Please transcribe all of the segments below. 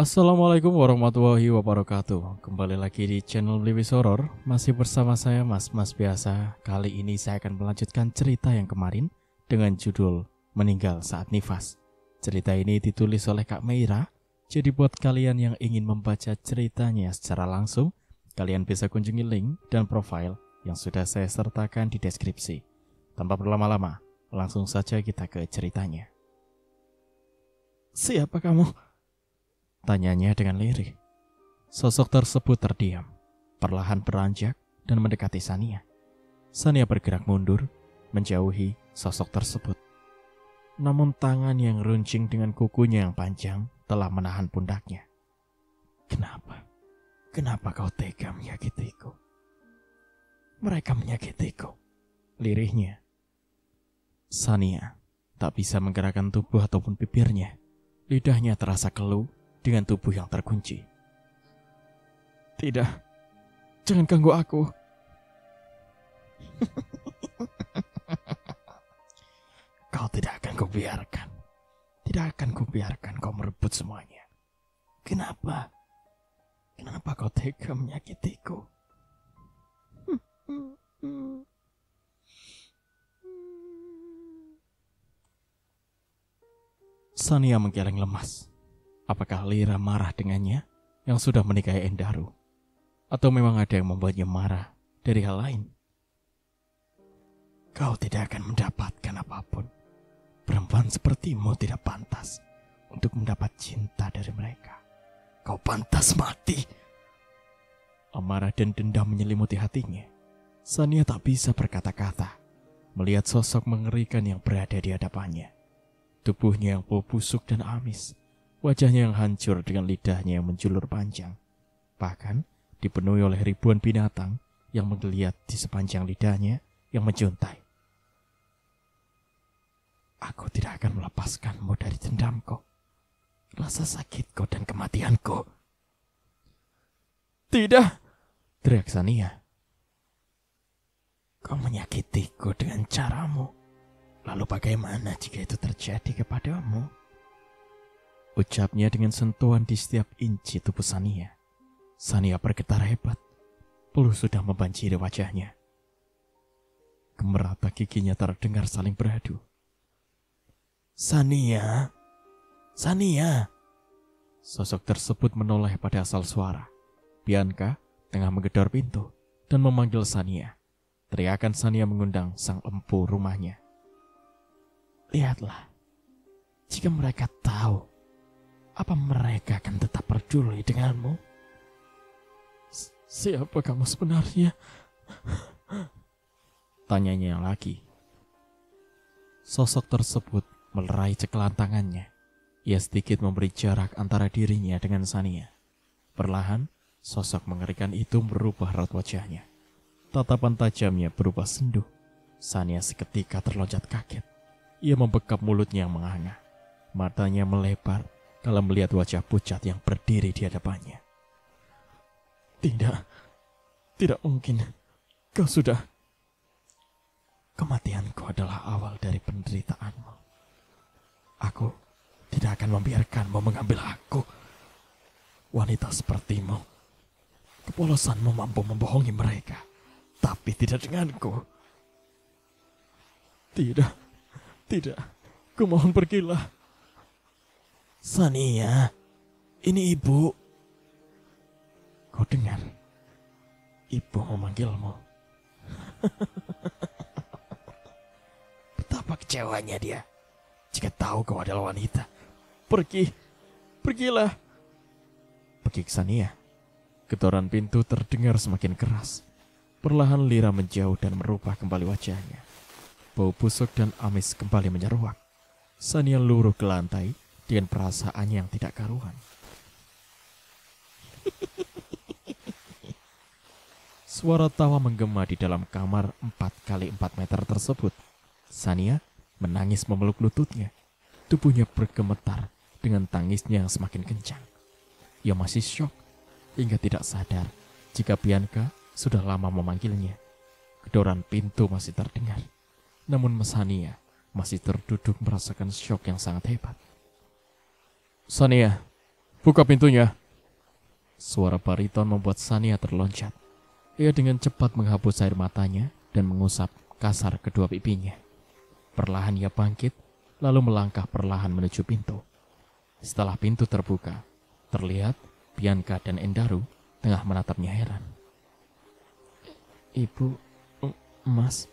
Assalamualaikum warahmatullahi wabarakatuh. Kembali lagi di channel Bliwis Horror. Masih bersama saya Mas biasa. Kali ini saya akan melanjutkan cerita yang kemarin dengan judul Meninggal Saat Nifas. Cerita ini ditulis oleh Kak Meira. Jadi buat kalian yang ingin membaca ceritanya secara langsung, kalian bisa kunjungi link dan profil yang sudah saya sertakan di deskripsi. Tanpa berlama-lama, langsung saja kita ke ceritanya. Siapa kamu? Tanyanya dengan lirih. Sosok tersebut terdiam, perlahan beranjak dan mendekati Sania. Sania bergerak mundur, menjauhi sosok tersebut. Namun tangan yang runcing dengan kukunya yang panjang telah menahan pundaknya. Kenapa? Kenapa kau tega menyakitiku? Mereka menyakitiku, lirihnya. Sania tak bisa menggerakkan tubuh ataupun bibirnya. Lidahnya terasa keluh dengan tubuh yang terkunci. Tidak, jangan ganggu aku. Kau tidak akan kubiarkan. Tidak akan kubiarkan kau merebut semuanya. Kenapa? Kenapa kau tega menyakitiku? Sania menggeleng lemas. Apakah Lira marah dengannya yang sudah menikahi Endaru? Atau memang ada yang membuatnya marah dari hal lain? Kau tidak akan mendapatkan apapun. Perempuan sepertimu tidak pantas untuk mendapat cinta dari mereka. Kau pantas mati. Amarah dan dendam menyelimuti hatinya. Sania tak bisa berkata-kata melihat sosok mengerikan yang berada di hadapannya. Tubuhnya yang bau busuk dan amis. Wajahnya yang hancur dengan lidahnya yang menjulur panjang. Bahkan dipenuhi oleh ribuan binatang yang menggeliat di sepanjang lidahnya yang menjuntai. Aku tidak akan melepaskanmu dari dendamku, rasa sakitku dan kematianku. Tidak, teriak Sania. Kau menyakitiku dengan caramu. Lalu bagaimana jika itu terjadi kepadamu? Ucapnya dengan sentuhan di setiap inci tubuh Sania. Sania bergetar hebat. Peluh sudah membanjiri wajahnya. Gemerata giginya terdengar saling beradu. Sania, Sania. Sosok tersebut menoleh pada asal suara. Bianca tengah menggedor pintu dan memanggil Sania. Teriakan Sania mengundang sang empu rumahnya. Lihatlah, jika mereka tahu, apa mereka akan tetap peduli denganmu? Siapa kamu sebenarnya? Tanyanya lagi. Sosok tersebut melerai cekelan tangannya. Ia sedikit memberi jarak antara dirinya dengan Sania. Perlahan, sosok mengerikan itu merubah raut wajahnya. Tatapan tajamnya berubah sendu. Sania seketika terloncat kaget. Ia membekap mulutnya yang menganga. Matanya melebar dalam melihat wajah pucat yang berdiri di hadapannya. Tidak mungkin. Kau sudah... Kematianku adalah awal dari penderitaanmu. Aku tidak akan membiarkanmu mengambil aku. Wanita sepertimu, kepolosanmu mampu membohongi mereka, tapi tidak denganku. Tidak. Kumohon pergilah. Sania, ini ibu. Kau dengar? Ibu memanggilmu. Betapa kecewanya dia jika tahu kau adalah wanita. Pergilah. Pergi ke Sania. Getaran pintu terdengar semakin keras. Perlahan Lira menjauh dan merubah kembali wajahnya. Bau busuk dan amis kembali menyeruak. Sania luruh ke lantai dengan perasaan yang tidak karuan. Suara tawa menggema di dalam kamar 4x4 meter tersebut. Sania menangis memeluk lututnya. Tubuhnya bergemetar dengan tangisnya yang semakin kencang. Ia masih syok hingga tidak sadar jika Bianca sudah lama memanggilnya. Gedoran pintu masih terdengar. Namun Sania masih terduduk merasakan syok yang sangat hebat. Sania, buka pintunya. Suara bariton membuat Sania terloncat. Ia dengan cepat menghapus air matanya dan mengusap kasar kedua pipinya. Perlahan ia bangkit, lalu melangkah perlahan menuju pintu. Setelah pintu terbuka, terlihat Bianca dan Endaru tengah menatapnya heran. Ibu, Mas,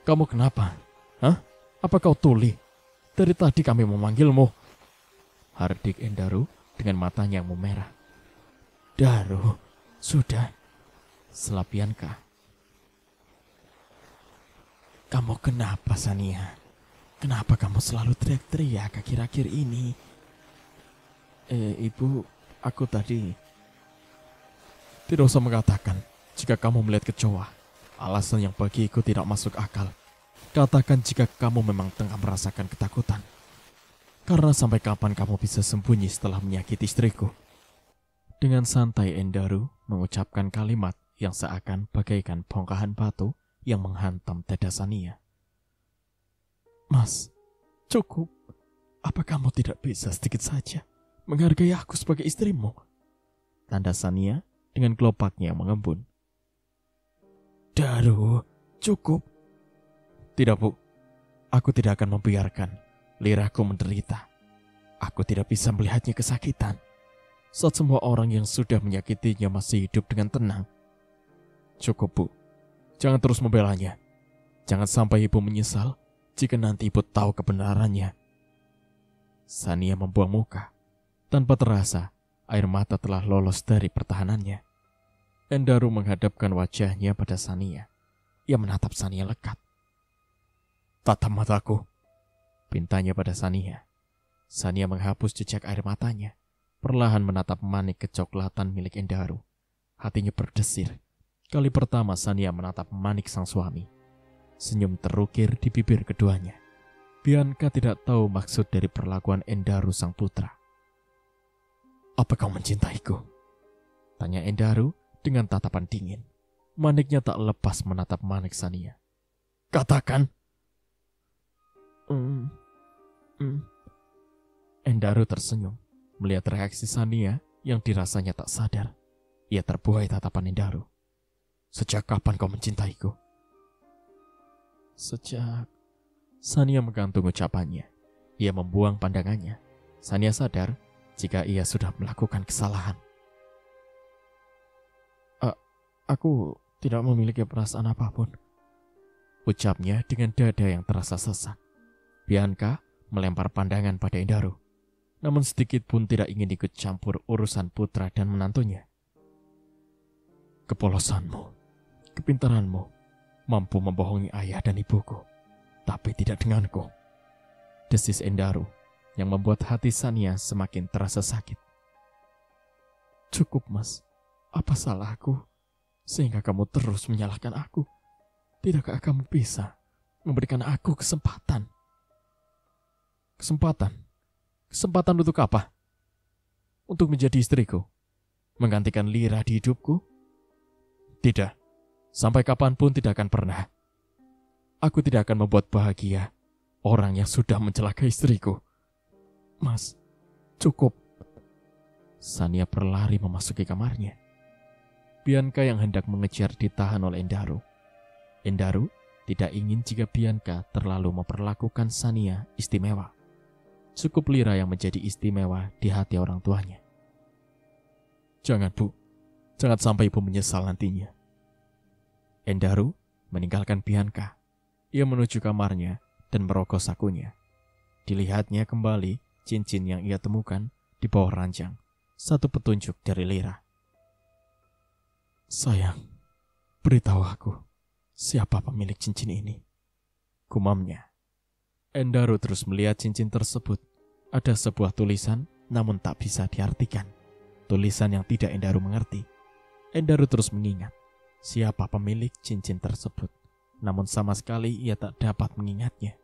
kamu kenapa? Hah? Apa kau tuli? Dari tadi kami memanggilmu. Hardik Endaru dengan matanya yang memerah. Daru, sudah. Sela Bianca. Kamu kenapa, Sania? Kenapa kamu selalu teriak-teriak akhir-akhir ini? Ibu, aku tadi... Tidak usah mengatakan jika kamu melihat kecoa. Alasan yang bagiku tidak masuk akal. Katakan jika kamu memang tengah merasakan ketakutan. Karena sampai kapan kamu bisa sembunyi setelah menyakiti istriku? Dengan santai Endaru mengucapkan kalimat yang seakan bagaikan bongkahan batu yang menghantam dada Sania. Mas, cukup. Apa kamu tidak bisa sedikit saja menghargai aku sebagai istrimu? Tanda Sania dengan kelopaknya yang mengembun. Daru, cukup. Tidak, Bu. Aku tidak akan membiarkan Liraku menderita. Aku tidak bisa melihatnya kesakitan saat semua orang yang sudah menyakitinya masih hidup dengan tenang. Cukup, Bu. Jangan terus membelanya. Jangan sampai ibu menyesal jika nanti ibu tahu kebenarannya. Sania membuang muka. Tanpa terasa, air mata telah lolos dari pertahanannya. Endaru menghadapkan wajahnya pada Sania. Ia menatap Sania lekat. Tatap mataku, pintanya pada Sania. Sania menghapus jejak air matanya, perlahan menatap manik kecoklatan milik Endaru. Hatinya berdesir. Kali pertama Sania menatap manik sang suami. Senyum terukir di bibir keduanya. Bianca tidak tahu maksud dari perlakuan Endaru sang putra. Apa kau mencintaiku? Tanya Endaru dengan tatapan dingin. Maniknya tak lepas menatap manik Sania. Katakan. Endaru tersenyum melihat reaksi Sania yang dirasanya tak sadar. Ia terbuai tatapan Endaru. Sejak kapan kau mencintaiku? Sejak... Sania menggantung ucapannya. Ia membuang pandangannya. Sania sadar jika ia sudah melakukan kesalahan. Aku tidak memiliki perasaan apapun, ucapnya dengan dada yang terasa sesak. Bianca melempar pandangan pada Endaru, namun sedikit pun tidak ingin ikut campur urusan putra dan menantunya. Kepolosanmu, kepintaranmu mampu membohongi ayah dan ibuku, tapi tidak denganku. Desis Endaru yang membuat hati Sania semakin terasa sakit. Cukup, Mas. Apa salahku sehingga kamu terus menyalahkan aku? Tidakkah kamu bisa memberikan aku kesempatan? Kesempatan? Kesempatan untuk apa? Untuk menjadi istriku? Menggantikan Lira di hidupku? Tidak. Sampai kapanpun tidak akan pernah. Aku tidak akan membuat bahagia orang yang sudah mencelakai istriku. Mas, cukup. Sania berlari memasuki kamarnya. Bianca yang hendak mengejar ditahan oleh Endaru. Endaru tidak ingin jika Bianca terlalu memperlakukan Sania istimewa. Cukup Lira yang menjadi istimewa di hati orang tuanya. Jangan, Bu. Jangan sampai ibu menyesal nantinya. Endaru meninggalkan Bianca. Ia menuju kamarnya dan merogoh sakunya. Dilihatnya kembali cincin yang ia temukan di bawah ranjang. Satu petunjuk dari Lira. Sayang, beritahu aku, siapa pemilik cincin ini? Gumamnya. Endaru terus melihat cincin tersebut. Ada sebuah tulisan, namun tak bisa diartikan. Tulisan yang tidak Endaru mengerti. Endaru terus mengingat siapa pemilik cincin tersebut, namun sama sekali ia tak dapat mengingatnya.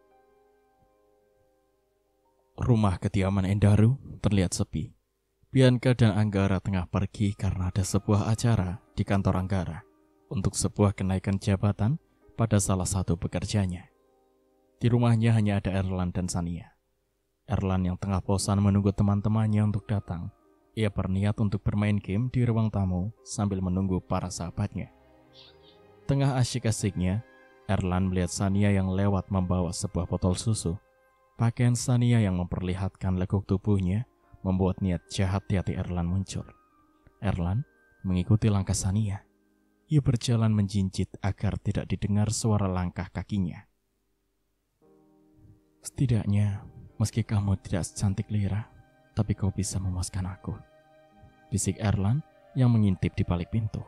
Rumah kediaman Endaru terlihat sepi. Bianca dan Anggara tengah pergi karena ada sebuah acara di kantor Anggara untuk sebuah kenaikan jabatan pada salah satu pekerjanya. Di rumahnya hanya ada Erlan dan Sania. Erlan yang tengah bosan menunggu teman-temannya untuk datang, ia berniat untuk bermain game di ruang tamu sambil menunggu para sahabatnya. Tengah asyik-asyiknya, Erlan melihat Sania yang lewat membawa sebuah botol susu. Pakaian Sania yang memperlihatkan lekuk tubuhnya membuat niat jahat di hati Erlan muncul. Erlan mengikuti langkah Sania. Ia berjalan menjinjit agar tidak didengar suara langkah kakinya. Setidaknya, meski kamu tidak secantik Lira, tapi kau bisa memuaskan aku, bisik Erlan yang mengintip di balik pintu.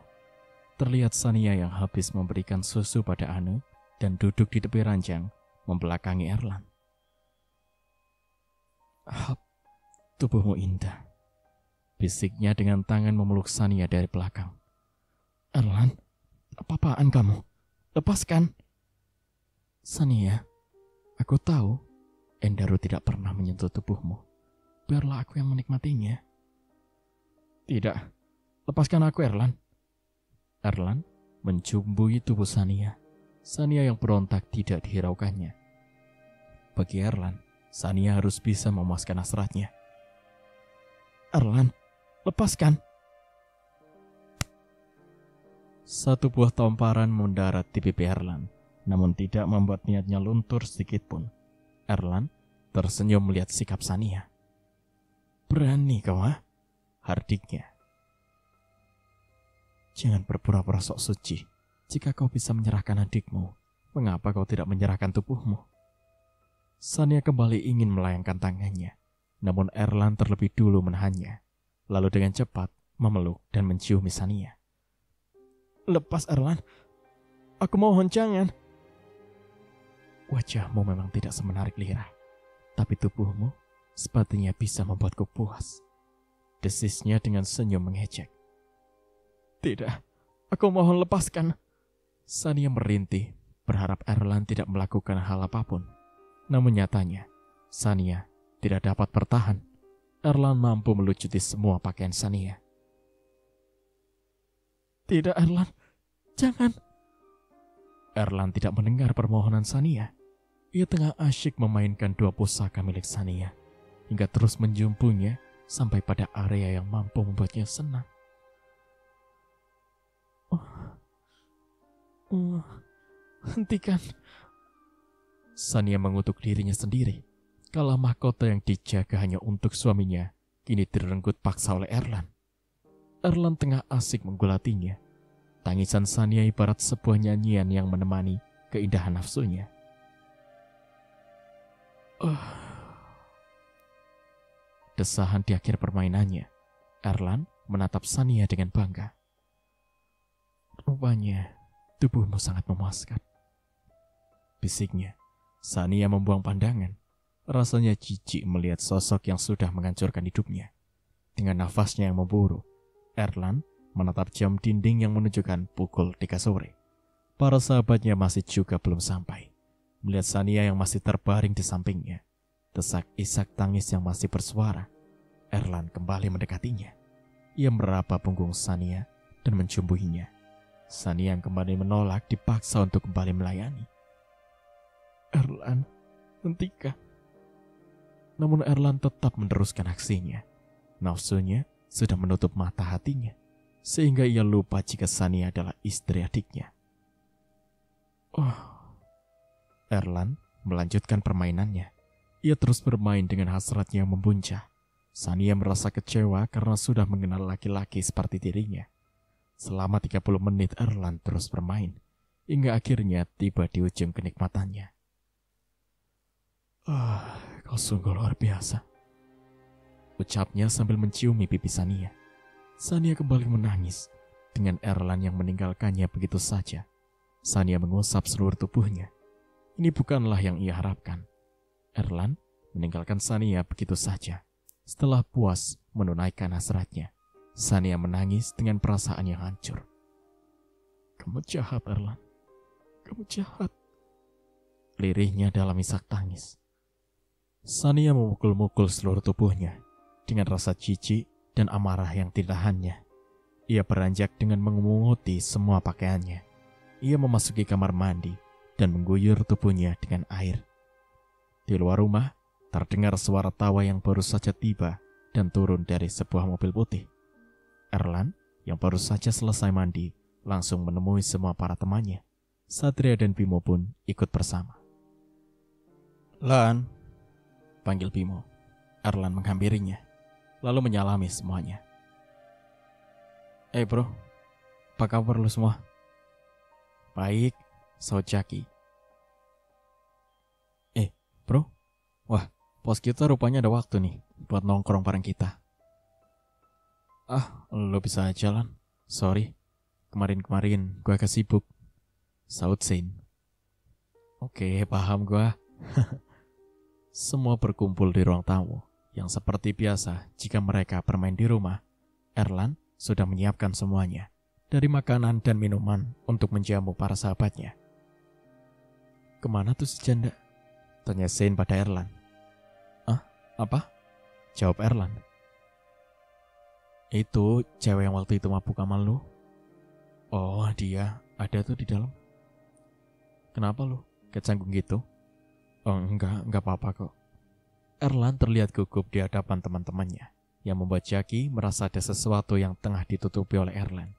Terlihat Sania yang habis memberikan susu pada Anu dan duduk di tepi ranjang membelakangi Erlan. Tubuhmu indah, bisiknya dengan tangan memeluk Sania dari belakang. Erlan, apa-apaan kamu? Lepaskan. Sania, aku tahu Endaru tidak pernah menyentuh tubuhmu. Biarlah aku yang menikmatinya. Tidak, lepaskan aku Erlan. Erlan mencumbui tubuh Sania. Sania yang berontak tidak dihiraukannya. Bagi Erlan, Sania harus bisa memuaskan hasratnya. Erlan, lepaskan. Satu buah tamparan mendarat di pipi Erlan, namun tidak membuat niatnya luntur sedikitpun. Erlan tersenyum melihat sikap Sania. Berani kau, ha? Hardiknya. Jangan berpura-pura sok suci. Jika kau bisa menyerahkan adikmu, mengapa kau tidak menyerahkan tubuhmu? Sania kembali ingin melayangkan tangannya, namun Erlan terlebih dulu menahannya, lalu dengan cepat memeluk dan menciumi Sania. Lepas Erlan, aku mohon jangan. Wajahmu memang tidak semenarik Lira, tapi tubuhmu sepatutnya bisa membuatku puas. Desisnya dengan senyum mengejek. Tidak, aku mohon lepaskan. Sania merintih, berharap Erlan tidak melakukan hal apapun. Namun nyatanya, Sania tidak dapat bertahan. Erlan mampu melucuti semua pakaian Sania. Tidak Erlan, jangan. Erlan tidak mendengar permohonan Sania. Ia tengah asyik memainkan dua pusaka milik Sania, hingga terus menjumpunya sampai pada area yang mampu membuatnya senang. Hentikan. Sania mengutuk dirinya sendiri. Kalau mahkota yang dijaga hanya untuk suaminya, kini direnggut paksa oleh Erlan. Erlan tengah asik menggulatinya. Tangisan Sania ibarat sebuah nyanyian yang menemani keindahan nafsunya. Desahan di akhir permainannya, Erlan menatap Sania dengan bangga. Rupanya, tubuhmu sangat memuaskan, bisiknya. Sania membuang pandangan. Rasanya jijik melihat sosok yang sudah menghancurkan hidupnya. Dengan nafasnya yang memburu, Erlan menatap jam dinding yang menunjukkan pukul 3 sore. Para sahabatnya masih juga belum sampai. Melihat Sania yang masih terbaring di sampingnya, desak-isak tangis yang masih bersuara, Erlan kembali mendekatinya. Ia meraba punggung Sania dan mencumbuinya. Sania yang kembali menolak dipaksa untuk kembali melayani. Erlan, hentikan. Namun Erlan tetap meneruskan aksinya. Nafsunya sudah menutup mata hatinya, sehingga ia lupa jika Sania adalah istri adiknya. Erlan melanjutkan permainannya. Ia terus bermain dengan hasratnya yang membuncah. Sania merasa kecewa karena sudah mengenal laki-laki seperti dirinya. Selama 30 menit Erlan terus bermain, hingga akhirnya tiba di ujung kenikmatannya. Kau sungguh luar biasa, ucapnya sambil menciumi pipi Sania. Sania kembali menangis dengan Erlan yang meninggalkannya begitu saja. Sania mengusap seluruh tubuhnya. Ini bukanlah yang ia harapkan. Erlan meninggalkan Sania begitu saja. Setelah puas menunaikan hasratnya, Sania menangis dengan perasaan yang hancur. Kamu jahat, Erlan. Kamu jahat. Lirihnya dalam isak tangis. Sania memukul-mukul seluruh tubuhnya dengan rasa jijik dan amarah yang tidak tahannya. Ia beranjak dengan mengumunguti semua pakaiannya. Ia memasuki kamar mandi dan mengguyur tubuhnya dengan air. Di luar rumah, terdengar suara tawa yang baru saja tiba dan turun dari sebuah mobil putih. Erlan yang baru saja selesai mandi langsung menemui semua para temannya. Satria dan Bimo pun ikut bersama. "Lan," panggil Bimo. Erlan menghampirinya, lalu menyalami semuanya. Bro, apa kabar lu semua?" "Baik," sahut Jaki. Bro, wah, pos kita rupanya ada waktu nih buat nongkrong bareng kita." "Lo bisa jalan. Sorry, kemarin gue agak sibuk," sahut Sein. "Oke, paham gue." Semua berkumpul di ruang tamu, yang seperti biasa jika mereka bermain di rumah. Erlan sudah menyiapkan semuanya, dari makanan dan minuman untuk menjamu para sahabatnya. "Kemana tuh si janda?" tanya Sein pada Erlan. Apa?" jawab Erlan. "Itu cewek yang waktu itu mabuk sama lu." "Oh, dia ada tuh di dalam." "Kenapa lu kecanggung gitu?" "Oh, enggak apa-apa kok." Erlan terlihat gugup di hadapan teman-temannya, yang membuat Jaki merasa ada sesuatu yang tengah ditutupi oleh Erlan.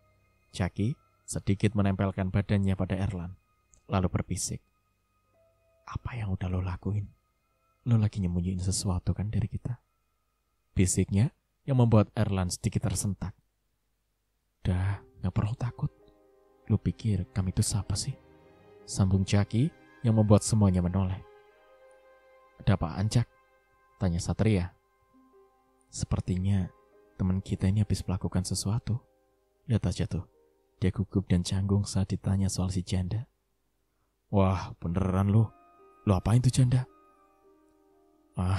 Jaki sedikit menempelkan badannya pada Erlan, lalu berbisik, "Apa yang udah lo lakuin? Lo lagi nyembunyiin sesuatu kan dari kita?" Bisiknya yang membuat Erlan sedikit tersentak. "Dah, gak perlu takut. Lo pikir kami itu siapa sih?" sambung Jaki yang membuat semuanya menoleh. "Ada apaan, Jak?" tanya Satria. "Sepertinya teman kita ini habis melakukan sesuatu. Lihat aja tuh, dia gugup dan canggung saat ditanya soal si janda." "Wah, beneran lu? Lu apain tuh janda?"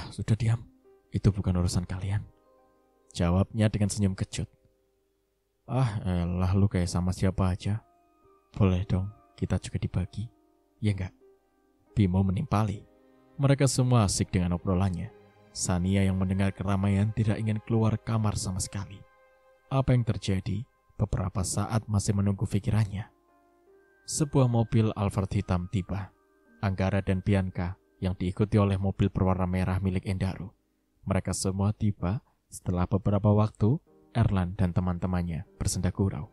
Sudah diam. Itu bukan urusan kalian," jawabnya dengan senyum kecut. Elah lu kayak sama siapa aja. Boleh dong, kita juga dibagi. Ya enggak?" Bimo menimpali. Mereka semua asik dengan obrolannya. Sania yang mendengar keramaian tidak ingin keluar kamar sama sekali. Apa yang terjadi beberapa saat masih menunggu pikirannya. Sebuah mobil Alphard hitam tiba. Anggara dan Bianca yang diikuti oleh mobil berwarna merah milik Endaro. Mereka semua tiba setelah beberapa waktu Erlan dan teman-temannya bersenda gurau.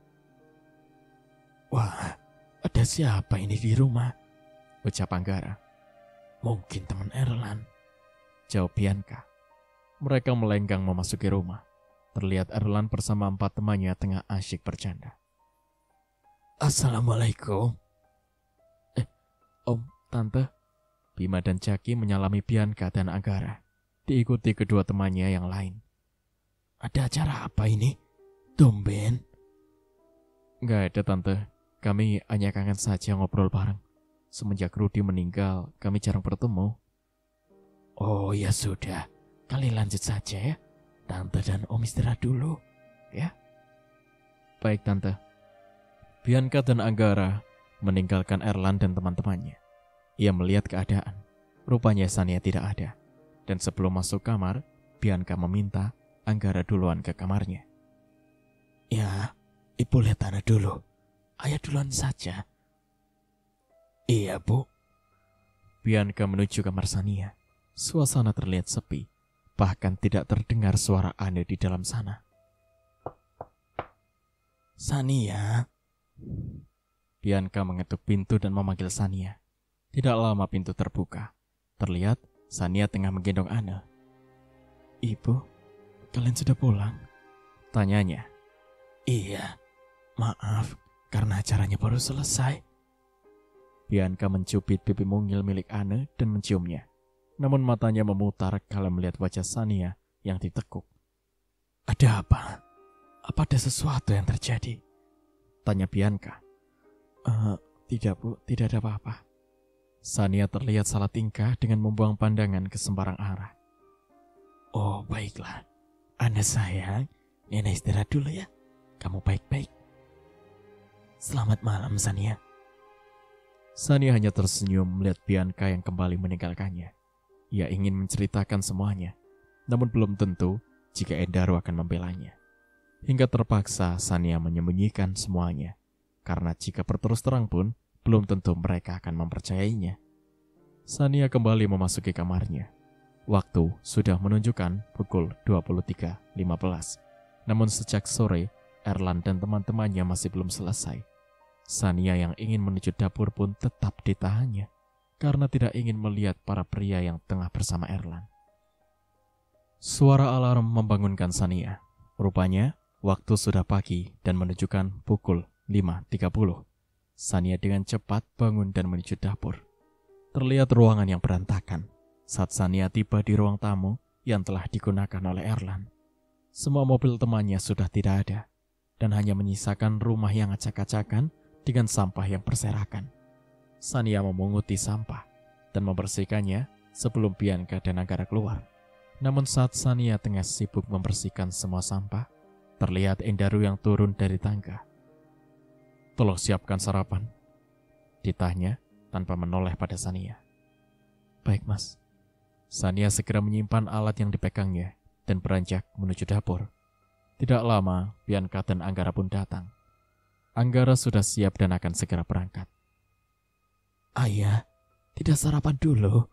"Wah, ada siapa ini di rumah?" ucap Anggara. "Mungkin teman Erlan," jawab Bianca. Mereka melenggang memasuki rumah. Terlihat Erlan bersama 4 temannya tengah asyik bercanda. "Assalamualaikum." "Om, Tante." Bima dan Jaki menyalami Bianca dan Anggara, diikuti kedua temannya yang lain. "Ada acara apa ini? Tumben." "Nggak ada, Tante. Kami hanya kangen saja ngobrol bareng. Semenjak Rudy meninggal, kami jarang bertemu." "Oh ya sudah, kalian lanjut saja ya. Tante dan Om istirahat dulu, ya." "Baik, Tante." Bianca dan Anggara meninggalkan Erlan dan teman-temannya. Ia melihat keadaan. Rupanya Sania tidak ada. Dan sebelum masuk kamar, Bianca meminta Anggara duluan ke kamarnya. "Ya, Ibu lihat tanah dulu. Ayah duluan saja." "Iya, Bu." Bianca menuju kamar Sania. Suasana terlihat sepi. Bahkan tidak terdengar suara aneh di dalam sana. "Sania." Bianca mengetuk pintu dan memanggil Sania. Tidak lama pintu terbuka. Terlihat Sania tengah menggendong Anne. "Ibu, kalian sudah pulang?" tanyanya. "Iya, maaf karena acaranya baru selesai." Bianca mencubit pipi mungil milik Anne dan menciumnya. Namun matanya memutar kalau melihat wajah Sania yang ditekuk. "Ada apa? Apa ada sesuatu yang terjadi?" tanya Bianca. Tidak, Bu, tidak ada apa-apa." Sania terlihat salah tingkah dengan membuang pandangan ke sembarang arah. "Oh, baiklah. Anda sayang, Nenek istirahat dulu ya. Kamu baik-baik." "Selamat malam, Sania." Sania hanya tersenyum melihat Bianca yang kembali meninggalkannya. Ia ingin menceritakan semuanya, namun belum tentu jika Endaro akan membelanya. Hingga terpaksa Sania menyembunyikan semuanya, karena jika berterus terang pun, belum tentu mereka akan mempercayainya. Sania kembali memasuki kamarnya. Waktu sudah menunjukkan pukul 23.15. Namun sejak sore, Erlan dan teman-temannya masih belum selesai. Sania yang ingin menuju dapur pun tetap ditahannya, karena tidak ingin melihat para pria yang tengah bersama Erlan. Suara alarm membangunkan Sania. Rupanya, waktu sudah pagi dan menunjukkan pukul 5.30. Sania dengan cepat bangun dan menuju dapur. Terlihat ruangan yang berantakan. Saat Sania tiba di ruang tamu yang telah digunakan oleh Erlan, semua mobil temannya sudah tidak ada, dan hanya menyisakan rumah yang acak-acakan dengan sampah yang berserakan. Sania memunguti sampah dan membersihkannya sebelum Bianca dan Anggara keluar. Namun saat Sania tengah sibuk membersihkan semua sampah, terlihat Endaru yang turun dari tangga. "Tolong siapkan sarapan," ditanya tanpa menoleh pada Sania. "Baik, Mas." Sania segera menyimpan alat yang dipegangnya dan beranjak menuju dapur. Tidak lama, Bianca dan Anggara pun datang. Anggara sudah siap dan akan segera berangkat. "Ayah, tidak sarapan dulu?"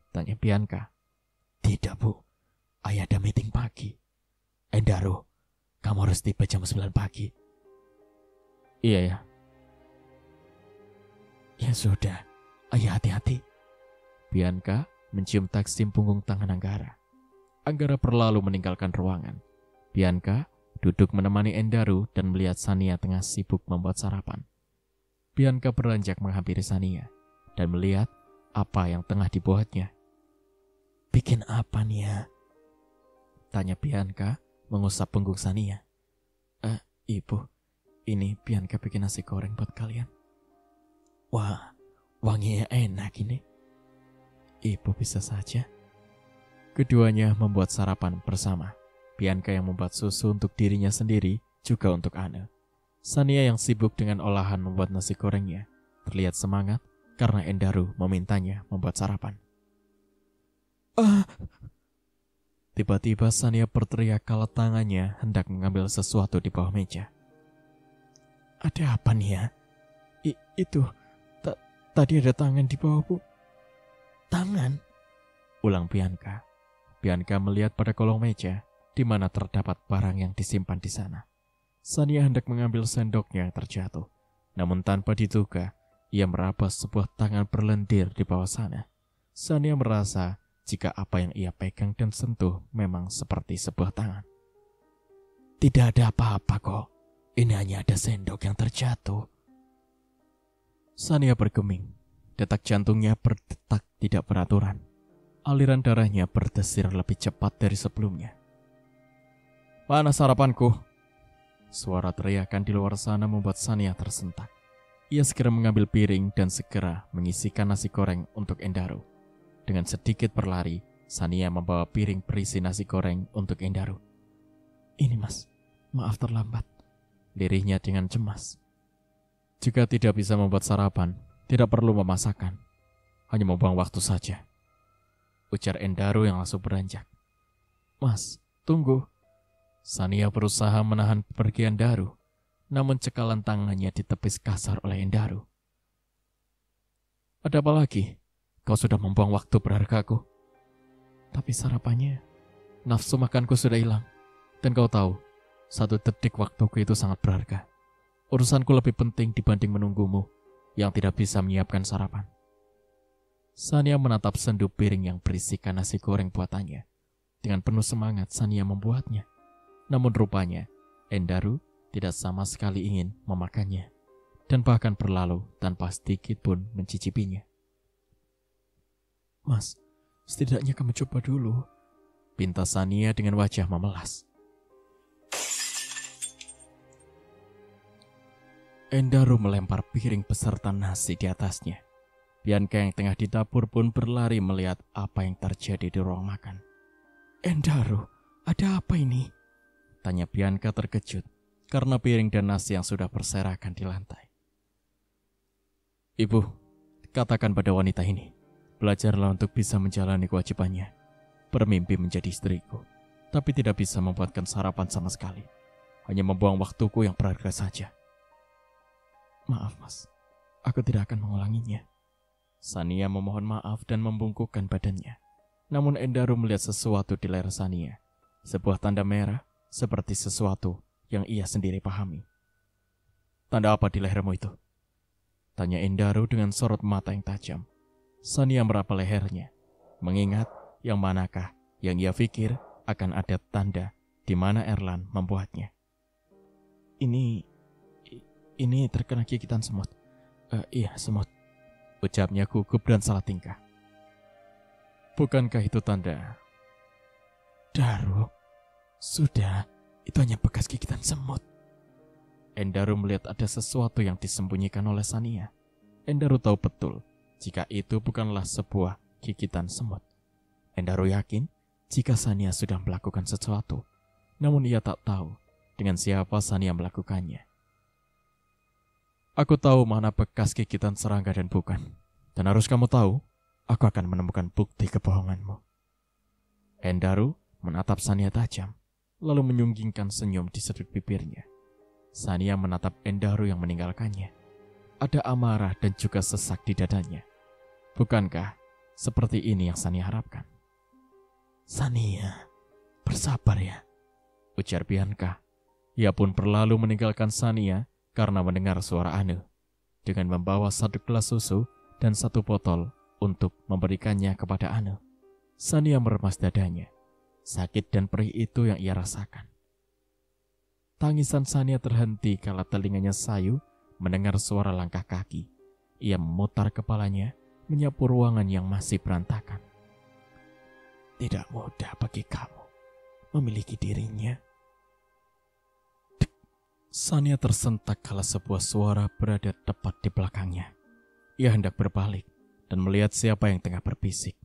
tanya Bianca. "Tidak, Bu. Ayah ada meeting pagi." "Endaru, kamu harus tiba jam 9 pagi." "Iya ya." "Ya sudah, ayah hati-hati." Bianca mencium taksim punggung tangan Anggara. Anggara berlalu meninggalkan ruangan. Bianca duduk menemani Endaru dan melihat Sania tengah sibuk membuat sarapan. Bianca beranjak menghampiri Sania dan melihat apa yang tengah dibuatnya. "Bikin apa nih ya?" tanya Bianca mengusap punggung Sania. Ibu, ini Bianca bikin nasi goreng buat kalian." "Wah, wanginya enak ini." "Ibu bisa saja." Keduanya membuat sarapan bersama. Bianca yang membuat susu untuk dirinya sendiri, juga untuk Anne. Sania yang sibuk dengan olahan membuat nasi gorengnya terlihat semangat karena Endaru memintanya membuat sarapan. Tiba-tiba Sania berteriak kalau tangannya hendak mengambil sesuatu di bawah meja. "Ada apa nih ya? Itu, tadi ada tangan di bawah, Bu." "Tangan?" ulang Bianca. Bianca melihat pada kolong meja, di mana terdapat barang yang disimpan di sana. Sania hendak mengambil sendoknya yang terjatuh. Namun tanpa diduga, ia meraba sebuah tangan berlendir di bawah sana. Sania merasa jika apa yang ia pegang dan sentuh memang seperti sebuah tangan. "Tidak ada apa-apa kok. Ini hanya ada sendok yang terjatuh." Sania bergeming. Detak jantungnya berdetak tidak beraturan. Aliran darahnya berdesir lebih cepat dari sebelumnya. "Mana sarapanku?" Suara teriakan di luar sana membuat Sania tersentak. Ia segera mengambil piring dan segera mengisikan nasi goreng untuk Endaru. Dengan sedikit berlari, Sania membawa piring berisi nasi goreng untuk Endaru. "Ini, Mas, maaf terlambat," lirihnya dengan cemas. "Jika tidak bisa membuat sarapan, tidak perlu memasakkan. Hanya membuang waktu saja," ujar Endaru yang langsung beranjak. "Mas, tunggu." Sania berusaha menahan pergi Endaru, namun cekalan tangannya ditepis kasar oleh Endaru. "Ada apa lagi? Kau sudah membuang waktu berhargaku." "Tapi sarapannya, nafsu makanku sudah hilang. Dan kau tahu, 1 detik waktuku itu sangat berharga. Urusanku lebih penting dibanding menunggumu yang tidak bisa menyiapkan sarapan." Sania menatap sendu piring yang berisikan nasi goreng buatannya. Dengan penuh semangat Sania membuatnya. Namun rupanya, Endaru tidak sama sekali ingin memakannya, dan bahkan berlalu tanpa sedikit pun mencicipinya. "Mas, setidaknya kamu coba dulu," pinta Sania dengan wajah memelas. Endaru melempar piring beserta nasi di atasnya. Bianca yang tengah di dapur pun berlari melihat apa yang terjadi di ruang makan. "Endaru, ada apa ini?" tanya Bianca terkejut karena piring dan nasi yang sudah berserakan di lantai. "Ibu, katakan pada wanita ini, belajarlah untuk bisa menjalani kewajibannya, bermimpi menjadi istriku, tapi tidak bisa membuatkan sarapan sama sekali, hanya membuang waktuku yang berharga saja." "Maaf, Mas, aku tidak akan mengulanginya." Sania memohon maaf dan membungkukkan badannya. Namun Endaru melihat sesuatu di leher Sania. Sebuah tanda merah seperti sesuatu yang ia sendiri pahami. "Tanda apa di lehermu itu?" tanya Endaru dengan sorot mata yang tajam. Sania meraba lehernya, mengingat yang manakah yang ia pikir akan ada tanda di mana Erlan membuatnya. Ini terkena gigitan semut. Iya, semut," ucapnya gugup dan salah tingkah. "Bukankah itu tanda?" "Daru, sudah, itu hanya bekas gigitan semut." Endaru melihat ada sesuatu yang disembunyikan oleh Sania. Endaru tahu betul jika itu bukanlah sebuah gigitan semut. Endaru yakin jika Sania sudah melakukan sesuatu, namun ia tak tahu dengan siapa Sania melakukannya. "Aku tahu mana bekas gigitan serangga dan bukan. Dan harus kamu tahu, aku akan menemukan bukti kebohonganmu." Endaru menatap Sania tajam, lalu menyunggingkan senyum di sudut bibirnya. Sania menatap Endaru yang meninggalkannya. Ada amarah dan juga sesak di dadanya. Bukankah seperti ini yang Sania harapkan? "Sania, bersabar ya," ujar Bianca. Ia pun berlalu meninggalkan Sania karena mendengar suara Anu, dengan membawa satu gelas susu dan satu botol untuk memberikannya kepada Anu. Sania meremas dadanya. Sakit dan perih itu yang ia rasakan. Tangisan Sania terhenti kala telinganya sayu mendengar suara langkah kaki. Ia memutar kepalanya, menyapu ruangan yang masih berantakan. "Tidak mudah bagi kamu memiliki dirinya." Sania tersentak kala sebuah suara berada tepat di belakangnya. Ia hendak berbalik dan melihat siapa yang tengah berbisik.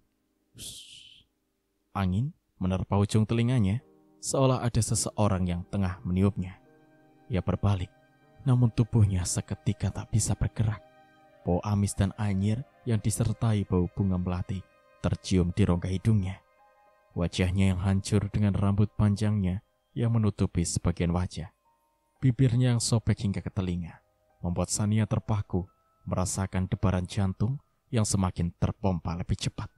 Angin menerpa ujung telinganya, seolah ada seseorang yang tengah meniupnya. Ia berbalik, namun tubuhnya seketika tak bisa bergerak. Bau amis dan anyir yang disertai bau bunga melati tercium di rongga hidungnya. Wajahnya yang hancur dengan rambut panjangnya yang menutupi sebagian wajah. Bibirnya yang sobek hingga ke telinga membuat Sania terpaku merasakan debaran jantung yang semakin terpompa lebih cepat.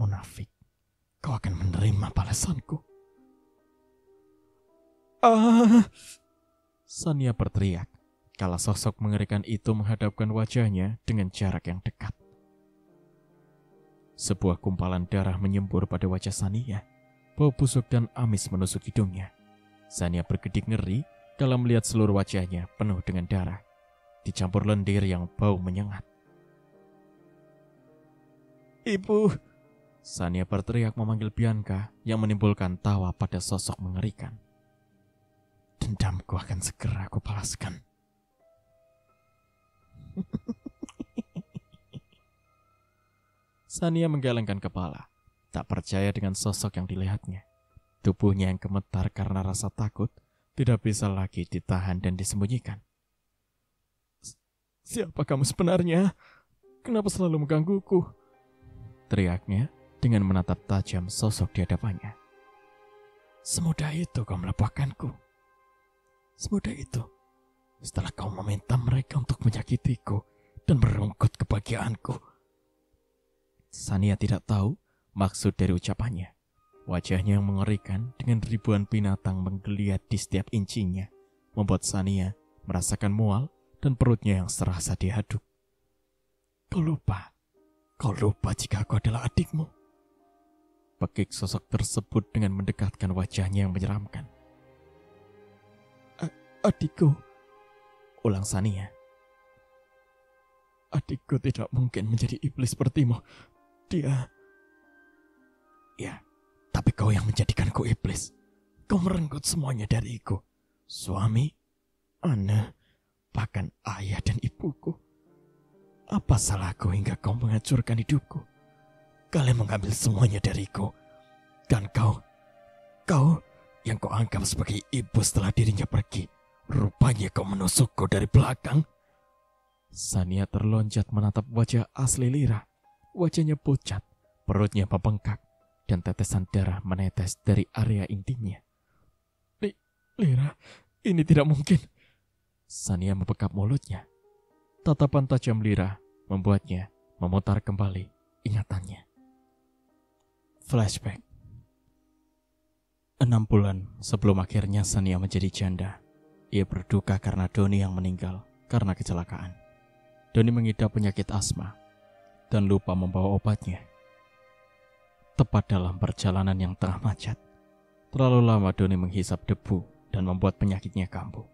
"Munafik, kau akan menerima balasanku." Sania berteriak kala sosok mengerikan itu menghadapkan wajahnya dengan jarak yang dekat. Sebuah gumpalan darah menyembur pada wajah Sania. Bau busuk dan amis menusuk hidungnya. Sania berkedip ngeri kala melihat seluruh wajahnya penuh dengan darah, dicampur lendir yang bau menyengat. "Ibu!" Sania berteriak memanggil Bianca yang menimbulkan tawa pada sosok mengerikan. "Dendamku akan segera aku balaskan." Sania menggelengkan kepala, tak percaya dengan sosok yang dilihatnya. Tubuhnya yang gemetar karena rasa takut tidak bisa lagi ditahan dan disembunyikan. "Siapa kamu sebenarnya? Kenapa selalu menggangguku?" teriaknya dengan menatap tajam sosok di hadapannya. "Semudah itu kau melepaskanku. Semudah itu. Setelah kau meminta mereka untuk menyakitiku dan merenggut kebahagiaanku." Sania tidak tahu maksud dari ucapannya. Wajahnya yang mengerikan dengan ribuan binatang menggeliat di setiap incinya membuat Sania merasakan mual dan perutnya yang serasa dihaduk. Kau lupa jika aku adalah adikmu." Pekik sosok tersebut dengan mendekatkan wajahnya yang menyeramkan. Adikku," ulang Sania. "Adikku tidak mungkin menjadi iblis sepertimu. Dia..." "Ya, tapi kau yang menjadikanku iblis. Kau merenggut semuanya dariku. Suami, anak, bahkan ayah dan ibuku. Apa salahku hingga kau menghancurkan hidupku? Kalian mengambil semuanya dariku. Dan kau yang kau anggap sebagai ibu setelah dirinya pergi, rupanya kau menusukku dari belakang." Sania terloncat menatap wajah asli Lira. Wajahnya pucat, perutnya membengkak, dan tetesan darah menetes dari area intinya. Lira, ini tidak mungkin." Sania membekap mulutnya. Tatapan tajam Lira membuatnya memutar kembali ingatannya. Flashback. 6 bulan sebelum akhirnya Sania menjadi janda, ia berduka karena Doni yang meninggal karena kecelakaan. Doni mengidap penyakit asma dan lupa membawa obatnya. Tepat dalam perjalanan yang tengah macet, terlalu lama Doni menghisap debu dan membuat penyakitnya kambuh.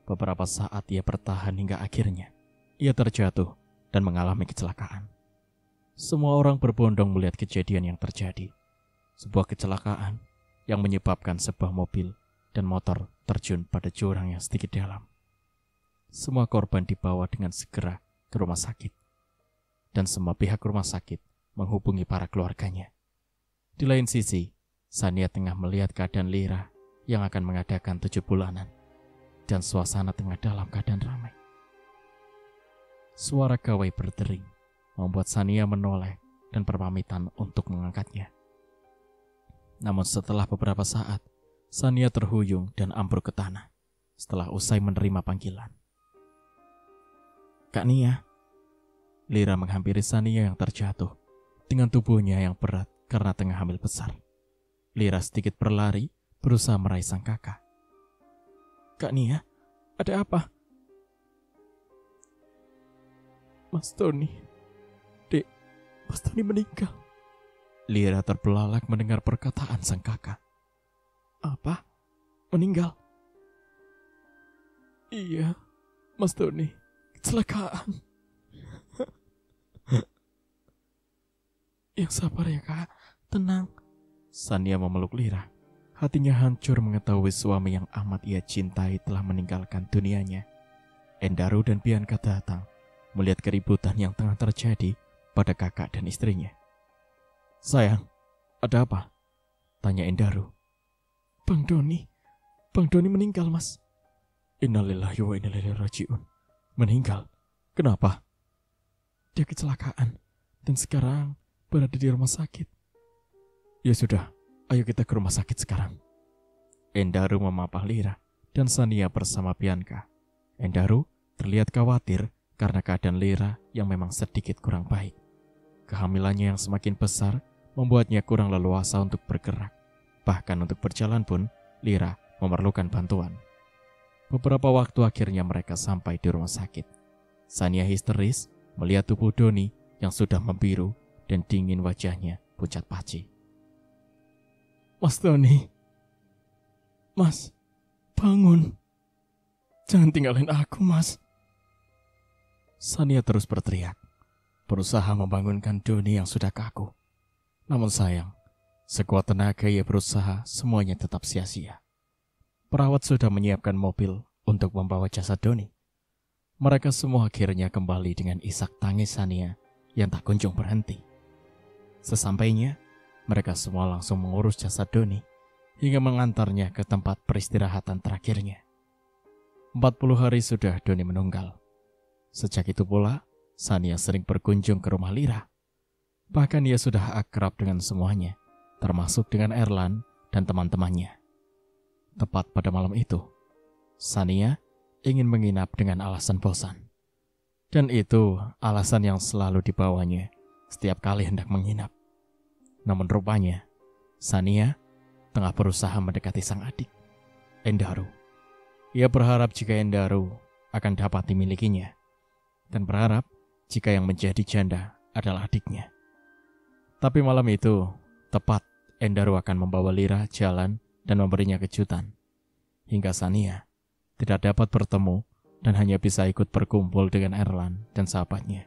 Beberapa saat ia bertahan hingga akhirnya ia terjatuh dan mengalami kecelakaan. Semua orang berbondong melihat kejadian yang terjadi. Sebuah kecelakaan yang menyebabkan sebuah mobil dan motor terjun pada jurang yang sedikit dalam. Semua korban dibawa dengan segera ke rumah sakit. Dan semua pihak rumah sakit menghubungi para keluarganya. Di lain sisi, Sania tengah melihat keadaan Lira yang akan mengadakan 7 bulanan. Dan suasana tengah dalam keadaan ramai. Suara gawai berdering membuat Sania menoleh dan berpamitan untuk mengangkatnya. Namun setelah beberapa saat, Sania terhuyung dan ambruk ke tanah setelah usai menerima panggilan. "Kak Nia." Lira menghampiri Sania yang terjatuh dengan tubuhnya yang berat karena tengah hamil besar. Lira sedikit berlari berusaha meraih sang kakak. "Kak Nia, ada apa?" "Mas Doni, Dek, Mas Doni meninggal." Lira terbelalak mendengar perkataan sang kakak. "Apa? Meninggal?" "Iya, Mas Doni, kecelakaan." "Yang sabar ya kak, tenang." Sania memeluk Lira. Hatinya hancur mengetahui suami yang amat ia cintai telah meninggalkan dunianya. Endaru dan Bianca datang melihat keributan yang tengah terjadi pada kakak dan istrinya. "Sayang, ada apa?" tanya Endaru. Bang Doni meninggal, Mas." "Innalillahi wa inna ilaihi raji'un." "Meninggal? Kenapa?" "Dia kecelakaan dan sekarang berada di rumah sakit." "Ya sudah, ayo kita ke rumah sakit sekarang." Endaru memapah Lira dan Sania bersama Bianca. Endaru terlihat khawatir karena keadaan Lira yang memang sedikit kurang baik. Kehamilannya yang semakin besar membuatnya kurang leluasa untuk bergerak. Bahkan untuk berjalan pun, Lira memerlukan bantuan. Beberapa waktu akhirnya mereka sampai di rumah sakit. Sania histeris melihat tubuh Doni yang sudah membiru dan dingin wajahnya pucat paci. "Mas Doni, Mas, bangun. Jangan tinggalin aku, Mas." Sania terus berteriak, berusaha membangunkan Doni yang sudah kaku. Namun sayang, sekuat tenaga ia berusaha, semuanya tetap sia-sia. Perawat sudah menyiapkan mobil untuk membawa jasad Doni. Mereka semua akhirnya kembali dengan isak tangis Sania yang tak kunjung berhenti. Sesampainya, mereka semua langsung mengurus jasad Doni hingga mengantarnya ke tempat peristirahatan terakhirnya. 40 hari sudah Doni menunggal. Sejak itu pula, Sania sering berkunjung ke rumah Lira. Bahkan ia sudah akrab dengan semuanya, termasuk dengan Erlan dan teman-temannya. Tepat pada malam itu, Sania ingin menginap dengan alasan bosan. Dan itu alasan yang selalu dibawanya setiap kali hendak menginap. Namun rupanya, Sania tengah berusaha mendekati sang adik, Endaru. Ia berharap jika Endaru akan dapat dimilikinya, dan berharap jika yang menjadi janda adalah adiknya. Tapi malam itu, tepat Endaru akan membawa Lira jalan dan memberinya kejutan. Hingga Sania tidak dapat bertemu dan hanya bisa ikut berkumpul dengan Erlan dan sahabatnya.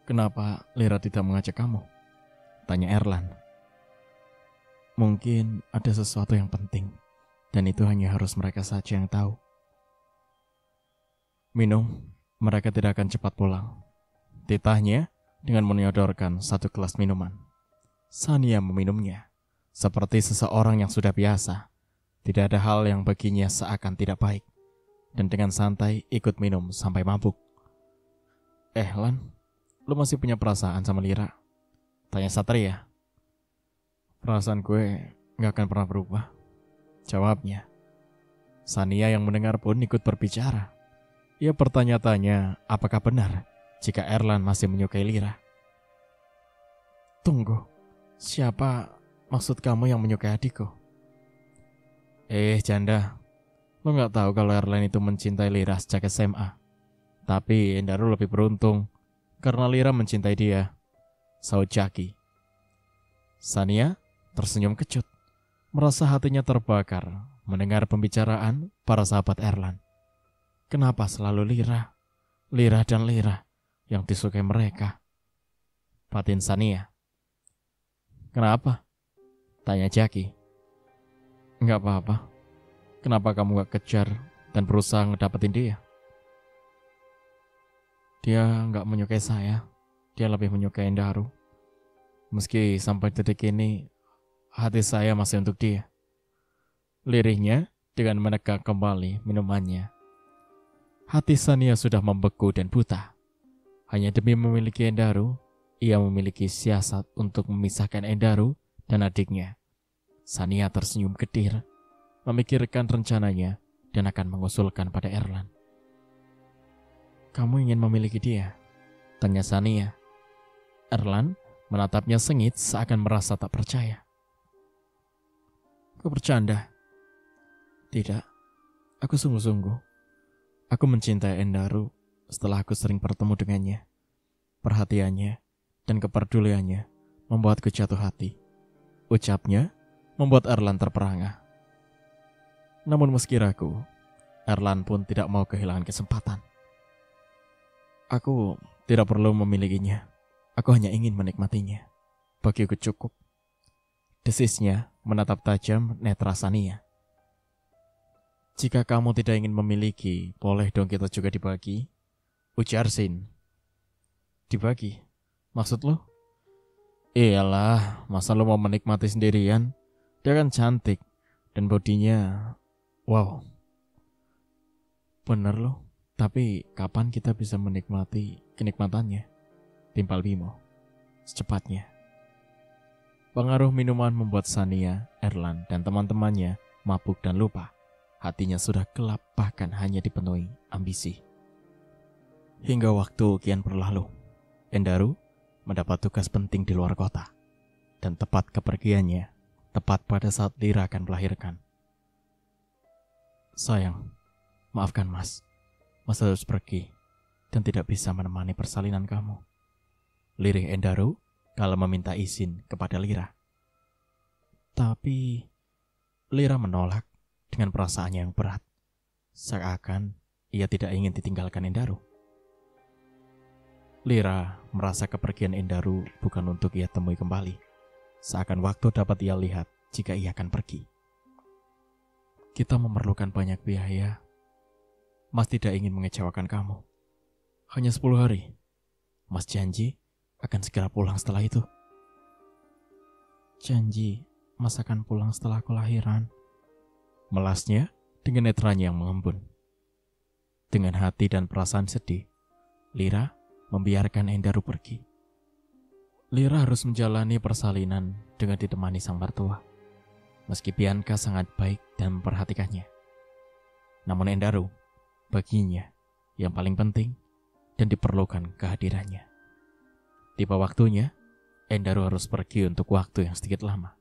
"Kenapa Lira tidak mengajak kamu?" tanya Erlan. "Mungkin ada sesuatu yang penting, dan itu hanya harus mereka saja yang tahu." "Minum, mereka tidak akan cepat pulang," titahnya dengan menyodorkan satu gelas minuman. Sania meminumnya, seperti seseorang yang sudah biasa. Tidak ada hal yang baginya seakan tidak baik, dan dengan santai ikut minum sampai mabuk. Lan, lu masih punya perasaan sama Lira?" tanya Satria. "Perasaan gue gak akan pernah berubah," jawabnya. Sania yang mendengar pun ikut berbicara. Ia bertanya-tanya apakah benar jika Erlan masih menyukai Lira. Tunggu, siapa maksud kamu yang menyukai adikku? Janda, lo gak tahu kalau Erlan itu mencintai Lira sejak SMA. Tapi Endaru lebih beruntung karena Lira mencintai dia, sahut Jaki. Sania tersenyum kecut, merasa hatinya terbakar mendengar pembicaraan para sahabat Erlan. Kenapa selalu Lira dan Lira yang disukai mereka? Batin Sania. Kenapa? Tanya Jaki. Enggak apa-apa. Kenapa kamu gak kejar dan berusaha ngedapetin dia? Dia gak menyukai saya. Dia lebih menyukai Endaru. Meski sampai detik ini hati saya masih untuk dia. Lirihnya dengan menegak kembali minumannya. Hati Sania sudah membeku dan buta. Hanya demi memiliki Endaru, ia memiliki siasat untuk memisahkan Endaru dan adiknya. Sania tersenyum getir, memikirkan rencananya dan akan mengusulkan pada Erlan. Kamu ingin memiliki dia? Tanya Sania. Erlan menatapnya sengit seakan merasa tak percaya. Kau bercanda? Tidak, aku sungguh-sungguh. Aku mencintai Endaru setelah aku sering bertemu dengannya. Perhatiannya dan kepeduliannya membuatku jatuh hati. Ucapnya membuat Erlan terperangah. Namun meski ragu, Erlan pun tidak mau kehilangan kesempatan. Aku tidak perlu memilikinya. Aku hanya ingin menikmatinya. Bagiku cukup. Desisnya menatap tajam netra Sania. Jika kamu tidak ingin memiliki, boleh dong kita juga dibagi. Ujar Sin. Dibagi? Maksud lo? Iyalah, masa lo mau menikmati sendirian? Dia kan cantik dan bodinya wow. Bener loh, tapi kapan kita bisa menikmati kenikmatannya? Timpal Bimo. Secepatnya. Pengaruh minuman membuat Sania, Erlan, dan teman-temannya mabuk dan lupa. Hatinya sudah gelap bahkan hanya dipenuhi ambisi. Hingga waktu kian berlalu, Endaru mendapat tugas penting di luar kota. Dan tepat kepergiannya, tepat pada saat Lira akan melahirkan. Sayang, maafkan Mas. Mas harus pergi dan tidak bisa menemani persalinan kamu. Lirih Endaru kalau meminta izin kepada Lira. Tapi Lira menolak dengan perasaannya yang berat. Seakan ia tidak ingin ditinggalkan Endaru. Lira merasa kepergian Endaru bukan untuk ia temui kembali. Seakan waktu dapat ia lihat jika ia akan pergi. Kita memerlukan banyak biaya. Mas tidak ingin mengecewakan kamu. Hanya 10 hari. Mas janji akan segera pulang setelah itu. Janji Mas akan pulang setelah kelahiran. Melasnya dengan netranya yang mengembun. Dengan hati dan perasaan sedih, Lira membiarkan Endaru pergi. Lira harus menjalani persalinan dengan ditemani sang mertua. Meski Bianca sangat baik dan memperhatikannya. Namun Endaru, baginya, yang paling penting dan diperlukan kehadirannya. Tiba waktunya, Endaru harus pergi untuk waktu yang sedikit lama.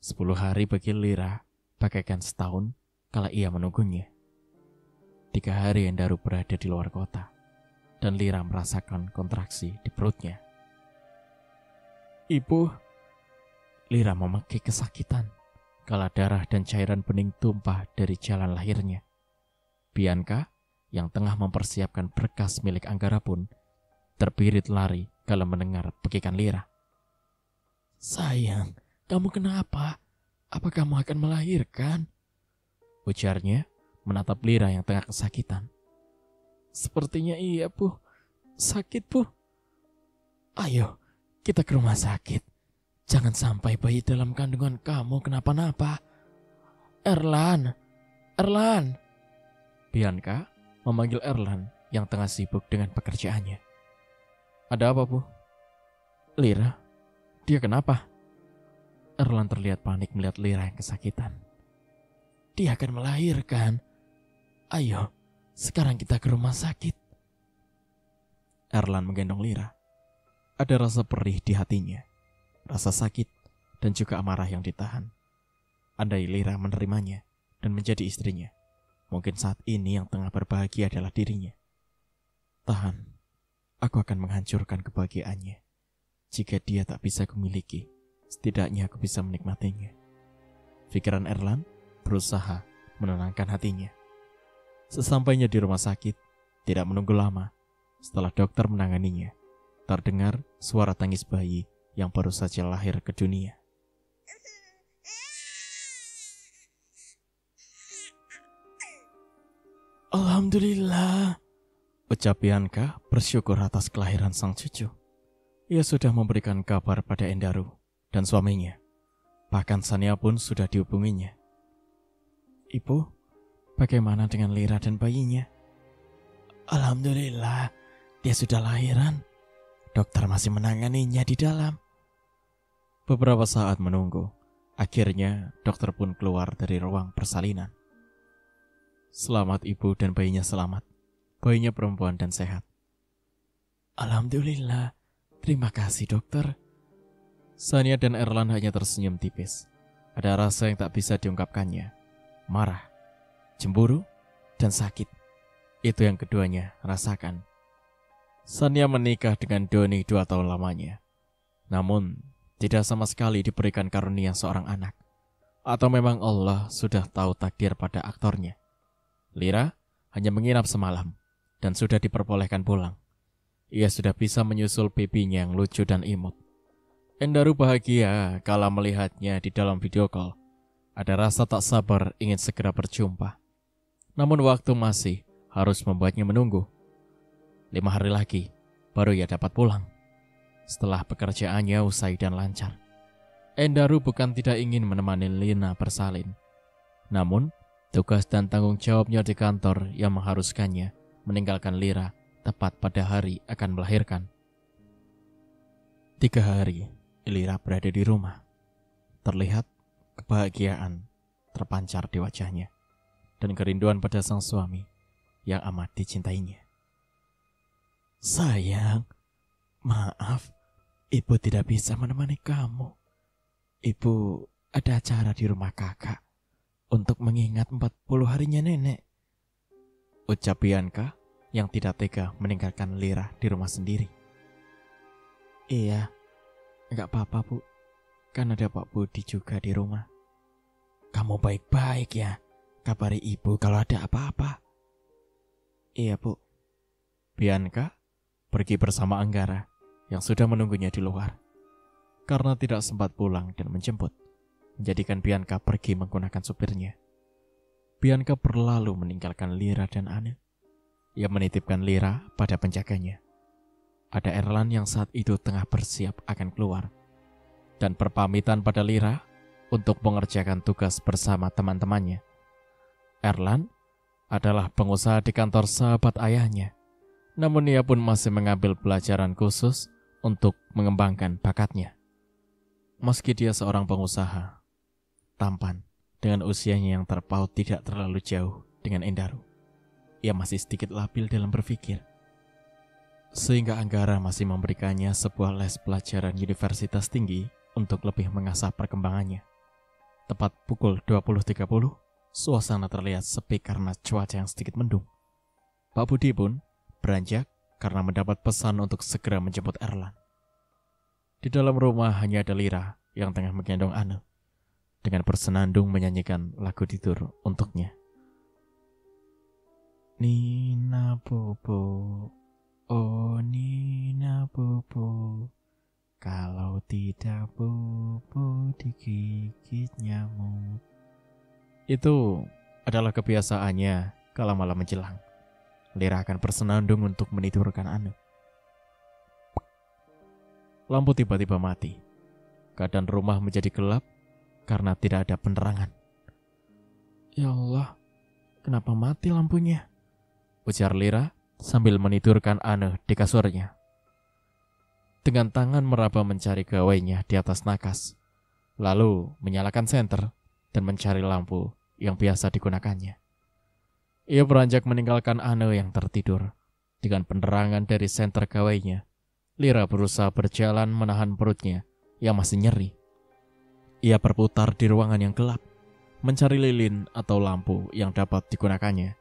10 hari bagi Lira bagaikan setahun kala ia menunggunya. 3 hari Endaru berada di luar kota, dan Lira merasakan kontraksi di perutnya. Ibu, Lira memaki kesakitan kala darah dan cairan bening tumpah dari jalan lahirnya. Bianca yang tengah mempersiapkan berkas milik Anggara pun terbirit lari kala mendengar pekikan Lira. Sayang, kamu kenapa? Apa kamu akan melahirkan? Ujarnya menatap Lira yang tengah kesakitan. Sepertinya iya, Bu. Sakit, Bu. Ayo, kita ke rumah sakit. Jangan sampai bayi dalam kandungan kamu kenapa-napa. Erlan. Bianca memanggil Erlan yang tengah sibuk dengan pekerjaannya. Ada apa, Bu? Lira, dia kenapa? Erlan terlihat panik melihat Lira yang kesakitan. Dia akan melahirkan. Ayo, sekarang kita ke rumah sakit. Erlan menggendong Lira. Ada rasa perih di hatinya, rasa sakit, dan juga amarah yang ditahan. Andai Lira menerimanya dan menjadi istrinya, mungkin saat ini yang tengah berbahagia adalah dirinya. Tahan, aku akan menghancurkan kebahagiaannya. Jika dia tak bisa kumiliki, setidaknya aku bisa menikmatinya. Pikiran Erlan berusaha menenangkan hatinya. Sesampainya di rumah sakit, tidak menunggu lama, setelah dokter menanganinya, terdengar suara tangis bayi yang baru saja lahir ke dunia. Alhamdulillah, ucap Bianca bersyukur atas kelahiran sang cucu. Ia sudah memberikan kabar pada Endaru dan suaminya. Bahkan Sania pun sudah dihubunginya. Ibu, bagaimana dengan Lira dan bayinya? Alhamdulillah, dia sudah lahiran. Dokter masih menanganinya di dalam. Beberapa saat menunggu, akhirnya dokter pun keluar dari ruang persalinan. Selamat ibu dan bayinya selamat. Bayinya perempuan dan sehat. Alhamdulillah, terima kasih dokter. Sania dan Erlan hanya tersenyum tipis. Ada rasa yang tak bisa diungkapkannya. Marah, cemburu, dan sakit. Itu yang keduanya rasakan. Sania menikah dengan Doni 2 tahun lamanya. Namun, tidak sama sekali diberikan karunia seorang anak. Atau memang Allah sudah tahu takdir pada aktornya. Lira hanya menginap semalam dan sudah diperbolehkan pulang. Ia sudah bisa menyusul babynya yang lucu dan imut. Endaru bahagia kala melihatnya di dalam video call. Ada rasa tak sabar ingin segera berjumpa. Namun waktu masih harus membuatnya menunggu. 5 hari lagi baru ia dapat pulang. Setelah pekerjaannya usai dan lancar. Endaru bukan tidak ingin menemani Lina bersalin. Namun tugas dan tanggung jawabnya di kantor yang mengharuskannya meninggalkan Lira tepat pada hari akan melahirkan. 3 hari, Lira berada di rumah. Terlihat kebahagiaan terpancar di wajahnya dan kerinduan pada sang suami yang amat dicintainya. Sayang, maaf, ibu tidak bisa menemani kamu. Ibu ada acara di rumah kakak untuk mengingat 40 harinya nenek. Ucap Bianca yang tidak tega meninggalkan Lira di rumah sendiri. Iya, enggak apa-apa bu, kan ada Pak Budi juga di rumah. Kamu baik-baik ya, kabari ibu kalau ada apa-apa. Iya bu. Bianca pergi bersama Anggara yang sudah menunggunya di luar. Karena tidak sempat pulang dan menjemput, menjadikan Bianca pergi menggunakan supirnya. Bianca berlalu meninggalkan Lira dan Ane. Ia menitipkan Lira pada penjaganya. Ada Erlan yang saat itu tengah bersiap akan keluar dan berpamitan pada Lira untuk mengerjakan tugas bersama teman-temannya. Erlan adalah pengusaha di kantor sahabat ayahnya, namun ia pun masih mengambil pelajaran khusus untuk mengembangkan bakatnya. Meski dia seorang pengusaha, tampan, dengan usianya yang terpaut tidak terlalu jauh dengan Endaru, ia masih sedikit labil dalam berpikir. Sehingga Anggara masih memberikannya sebuah les pelajaran universitas tinggi untuk lebih mengasah perkembangannya. Tepat pukul 20.30, suasana terlihat sepi karena cuaca yang sedikit mendung. Pak Budi pun beranjak karena mendapat pesan untuk segera menjemput Erlan. Di dalam rumah hanya ada Lira yang tengah menggendong Ane dengan bersenandung menyanyikan lagu tidur untuknya. Nina Bobo, oh Nina Bobo, kalau tidak Bobo digigit nyamuk. Itu adalah kebiasaannya kala malam menjelang. Lira akan bersenandung untuk menidurkan Ane. Lampu tiba-tiba mati. Keadaan rumah menjadi gelap karena tidak ada penerangan. Ya Allah, kenapa mati lampunya? Ujar Lira sambil menidurkan Ane di kasurnya. Dengan tangan meraba mencari gawainya di atas nakas, lalu menyalakan senter dan mencari lampu yang biasa digunakannya. Ia beranjak meninggalkan Ane yang tertidur. Dengan penerangan dari senter gawainya, Lira berusaha berjalan menahan perutnya yang masih nyeri. Ia berputar di ruangan yang gelap, mencari lilin atau lampu yang dapat digunakannya.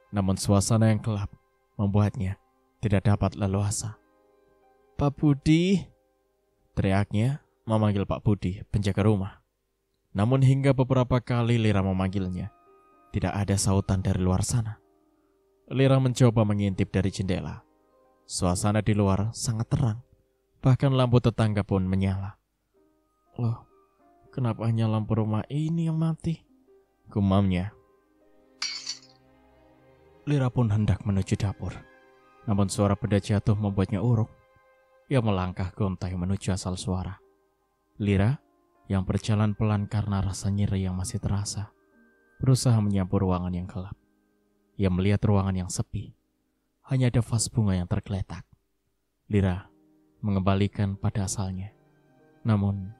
Namun suasana yang gelap membuatnya tidak dapat leluasa. "Pak Budi," teriaknya memanggil Pak Budi, penjaga rumah. Namun hingga beberapa kali Lira memanggilnya, tidak ada sautan dari luar sana. Lira mencoba mengintip dari jendela. Suasana di luar sangat terang, bahkan lampu tetangga pun menyala. "Loh, kenapa hanya lampu rumah ini yang mati?" gumamnya. Lira pun hendak menuju dapur, namun suara benda jatuh membuatnya urung. Ia melangkah gontai menuju asal suara. Lira, yang berjalan pelan karena rasa nyeri yang masih terasa, berusaha menyapu ruangan yang gelap. Ia melihat ruangan yang sepi. Hanya ada vas bunga yang tergeletak. Lira mengembalikan pada asalnya. Namun,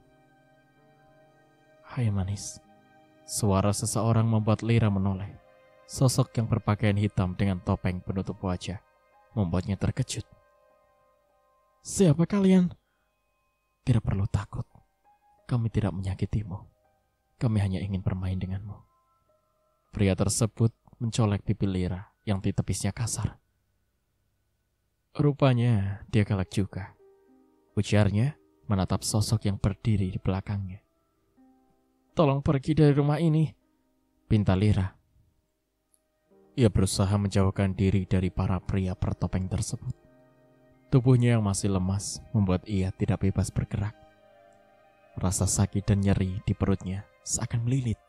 "Hai manis." Suara seseorang membuat Lira menoleh. Sosok yang berpakaian hitam dengan topeng penutup wajah membuatnya terkejut. "Siapa kalian?" "Tidak perlu takut. Kami tidak menyakitimu. Kami hanya ingin bermain denganmu." Pria tersebut mencolek pipi Lira yang ditepisnya kasar. Rupanya dia galak juga. Ujarnya menatap sosok yang berdiri di belakangnya. "Tolong pergi dari rumah ini," pinta Lira. Ia berusaha menjauhkan diri dari para pria bertopeng tersebut. Tubuhnya yang masih lemas membuat ia tidak bebas bergerak. Rasa sakit dan nyeri di perutnya seakan melilit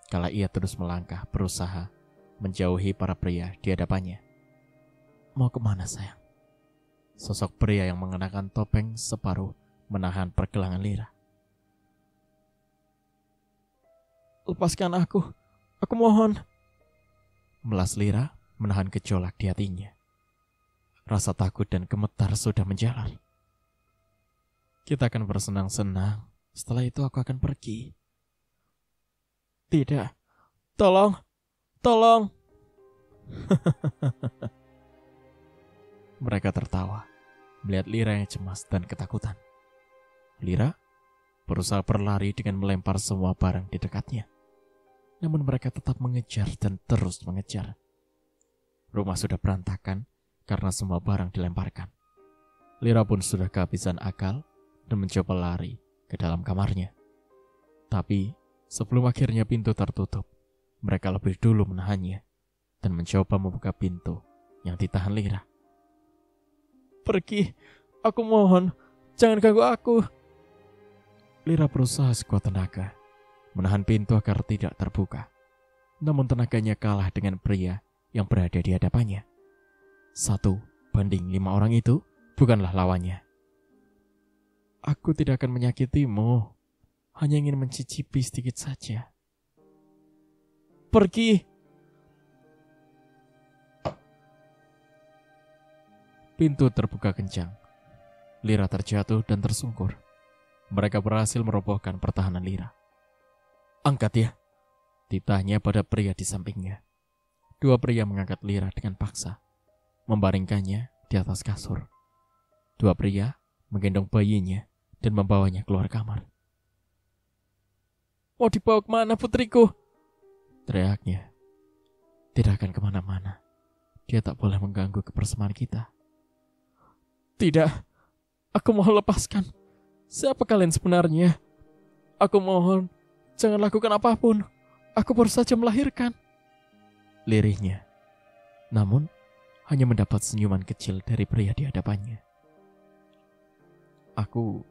kala ia terus melangkah berusaha menjauhi para pria di hadapannya. "Mau kemana sayang?" Sosok pria yang mengenakan topeng separuh menahan pergelangan Lira. "Lepaskan aku mohon." Melas Lira menahan gejolak di hatinya. Rasa takut dan gemetar sudah menjalar. "Kita akan bersenang-senang, setelah itu aku akan pergi." "Tidak, tolong. Mereka tertawa, melihat Lira yang cemas dan ketakutan. Lira berusaha berlari dengan melempar semua barang di dekatnya. Namun mereka tetap mengejar dan terus mengejar. Rumah sudah berantakan karena semua barang dilemparkan. Lira pun sudah kehabisan akal dan mencoba lari ke dalam kamarnya. Tapi sebelum akhirnya pintu tertutup, mereka lebih dulu menahannya dan mencoba membuka pintu yang ditahan Lira. "Pergi, aku mohon, jangan ganggu aku." Lira berusaha sekuat tenaga menahan pintu agar tidak terbuka. Namun tenaganya kalah dengan pria yang berada di hadapannya. 1 banding 5 orang itu bukanlah lawannya. "Aku tidak akan menyakitimu, hanya ingin mencicipi sedikit saja." "Pergi." Pintu terbuka kencang. Lira terjatuh dan tersungkur. Mereka berhasil merobohkan pertahanan Lira. "Angkat ya," titahnya pada pria di sampingnya. 2 pria mengangkat Lira dengan paksa, membaringkannya di atas kasur. 2 pria menggendong bayinya dan membawanya keluar kamar. "Mau dibawa kemana putriku?" teriaknya. "Tidak akan kemana-mana. Dia tak boleh mengganggu kebersamaan kita." "Tidak, aku mohon lepaskan. Siapa kalian sebenarnya? Aku mohon, jangan lakukan apapun. Aku baru saja melahirkan." Lirihnya. Namun, hanya mendapat senyuman kecil dari pria di hadapannya. Aku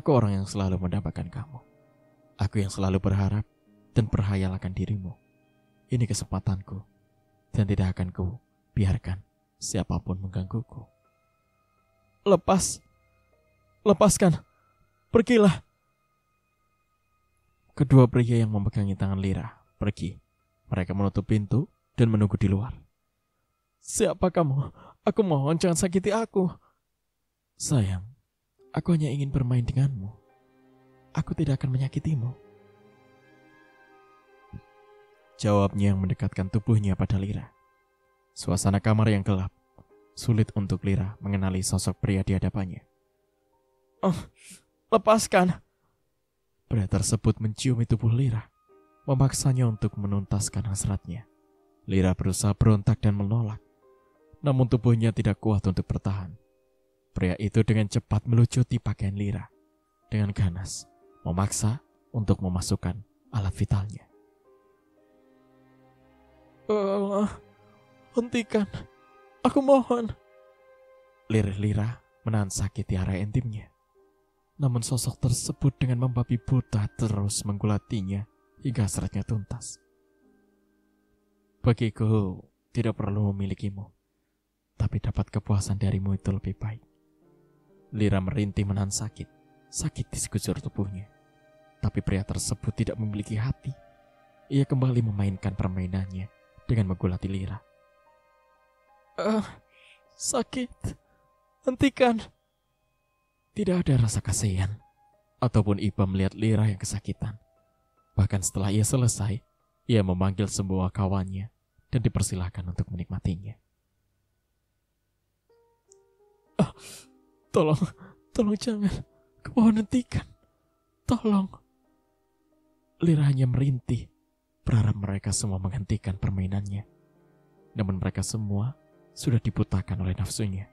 orang yang selalu mendambakan kamu. Aku yang selalu berharap dan berhayal akan dirimu. Ini kesempatanku, dan tidak akan ku biarkan siapapun menggangguku." Lepaskan, pergilah." Kedua pria yang memegangi tangan Lira pergi. Mereka menutup pintu dan menunggu di luar. "Siapa kamu? Aku mohon jangan sakiti aku." "Sayang, aku hanya ingin bermain denganmu. Aku tidak akan menyakitimu." Jawabnya yang mendekatkan tubuhnya pada Lira. Suasana kamar yang gelap. Sulit untuk Lira mengenali sosok pria di hadapannya. "Oh, lepaskan!" Pria tersebut menciumi tubuh Lira, memaksanya untuk menuntaskan hasratnya. Lira berusaha berontak dan menolak, namun tubuhnya tidak kuat untuk bertahan. Pria itu dengan cepat melucuti pakaian Lira, dengan ganas, memaksa untuk memasukkan alat vitalnya. "Allah, hentikan. Aku mohon." Lirih Lira menahan sakit di area intimnya. Namun sosok tersebut dengan membabi buta terus menggulatinya hingga hasratnya tuntas. "Bagiku tidak perlu memilikimu, tapi dapat kepuasan darimu itu lebih baik." Lira merintih menahan sakit di sekujur tubuhnya. Tapi pria tersebut tidak memiliki hati. Ia kembali memainkan permainannya dengan menggulati Lira. Sakit, hentikan." Tidak ada rasa kasihan ataupun iba melihat Lira yang kesakitan. Bahkan setelah ia selesai, ia memanggil semua kawannya dan dipersilahkan untuk menikmatinya. Tolong jangan. Kumohon hentikan. Tolong." Lira hanya merintih, berharap mereka semua menghentikan permainannya. Namun mereka semua sudah dibutakan oleh nafsunya,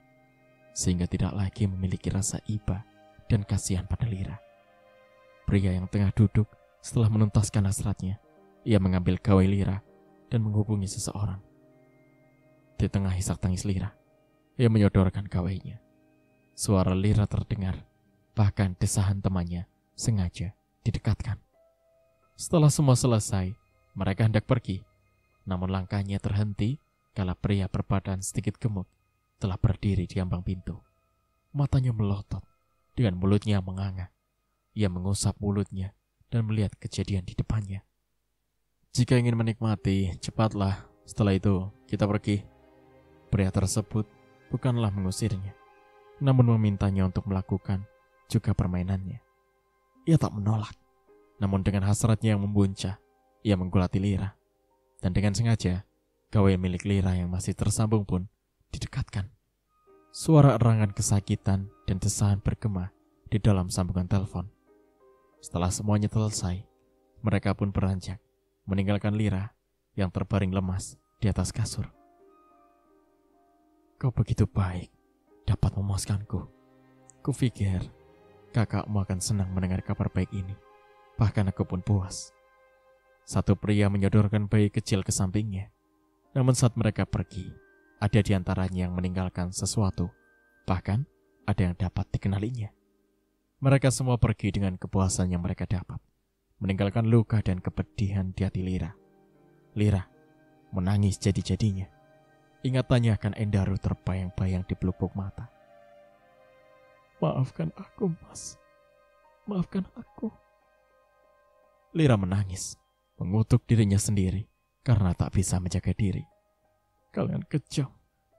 sehingga tidak lagi memiliki rasa iba dan kasihan pada Lira. Pria yang tengah duduk setelah menuntaskan hasratnya, ia mengambil gawai Lira dan menghubungi seseorang. Di tengah isak tangis Lira, ia menyodorkan gawainya. Suara Lira terdengar, bahkan desahan temannya sengaja didekatkan. Setelah semua selesai, mereka hendak pergi, namun langkahnya terhenti kala pria berbadan sedikit gemuk telah berdiri di ambang pintu. Matanya melotot, dengan mulutnya menganga. Ia mengusap mulutnya dan melihat kejadian di depannya. "Jika ingin menikmati, cepatlah. Setelah itu, kita pergi." Pria tersebut bukanlah mengusirnya, namun memintanya untuk melakukan juga permainannya. Ia tak menolak, namun dengan hasratnya yang membuncah, ia menggulati Lira. Dan dengan sengaja, gawai milik Lira yang masih tersambung pun didekatkan. Suara erangan kesakitan dan desahan bergema di dalam sambungan telepon. Setelah semuanya selesai, mereka pun beranjak, meninggalkan Lira yang terbaring lemas di atas kasur. "Kau begitu baik, dapat memuaskanku. Kupikir kakakmu akan senang mendengar kabar baik ini. Bahkan aku pun puas." Satu pria menyodorkan bayi kecil ke sampingnya. Namun saat mereka pergi, ada di antaranya yang meninggalkan sesuatu. Bahkan ada yang dapat dikenalinya. Mereka semua pergi dengan kepuasan yang mereka dapat, meninggalkan luka dan kepedihan di hati Lira. Lira menangis jadi-jadinya. Ingatannya akan Endaru terbayang-bayang di pelupuk mata. "Maafkan aku, Mas. Maafkan aku." Lira menangis, mengutuk dirinya sendiri karena tak bisa menjaga diri. "Kalian kejam,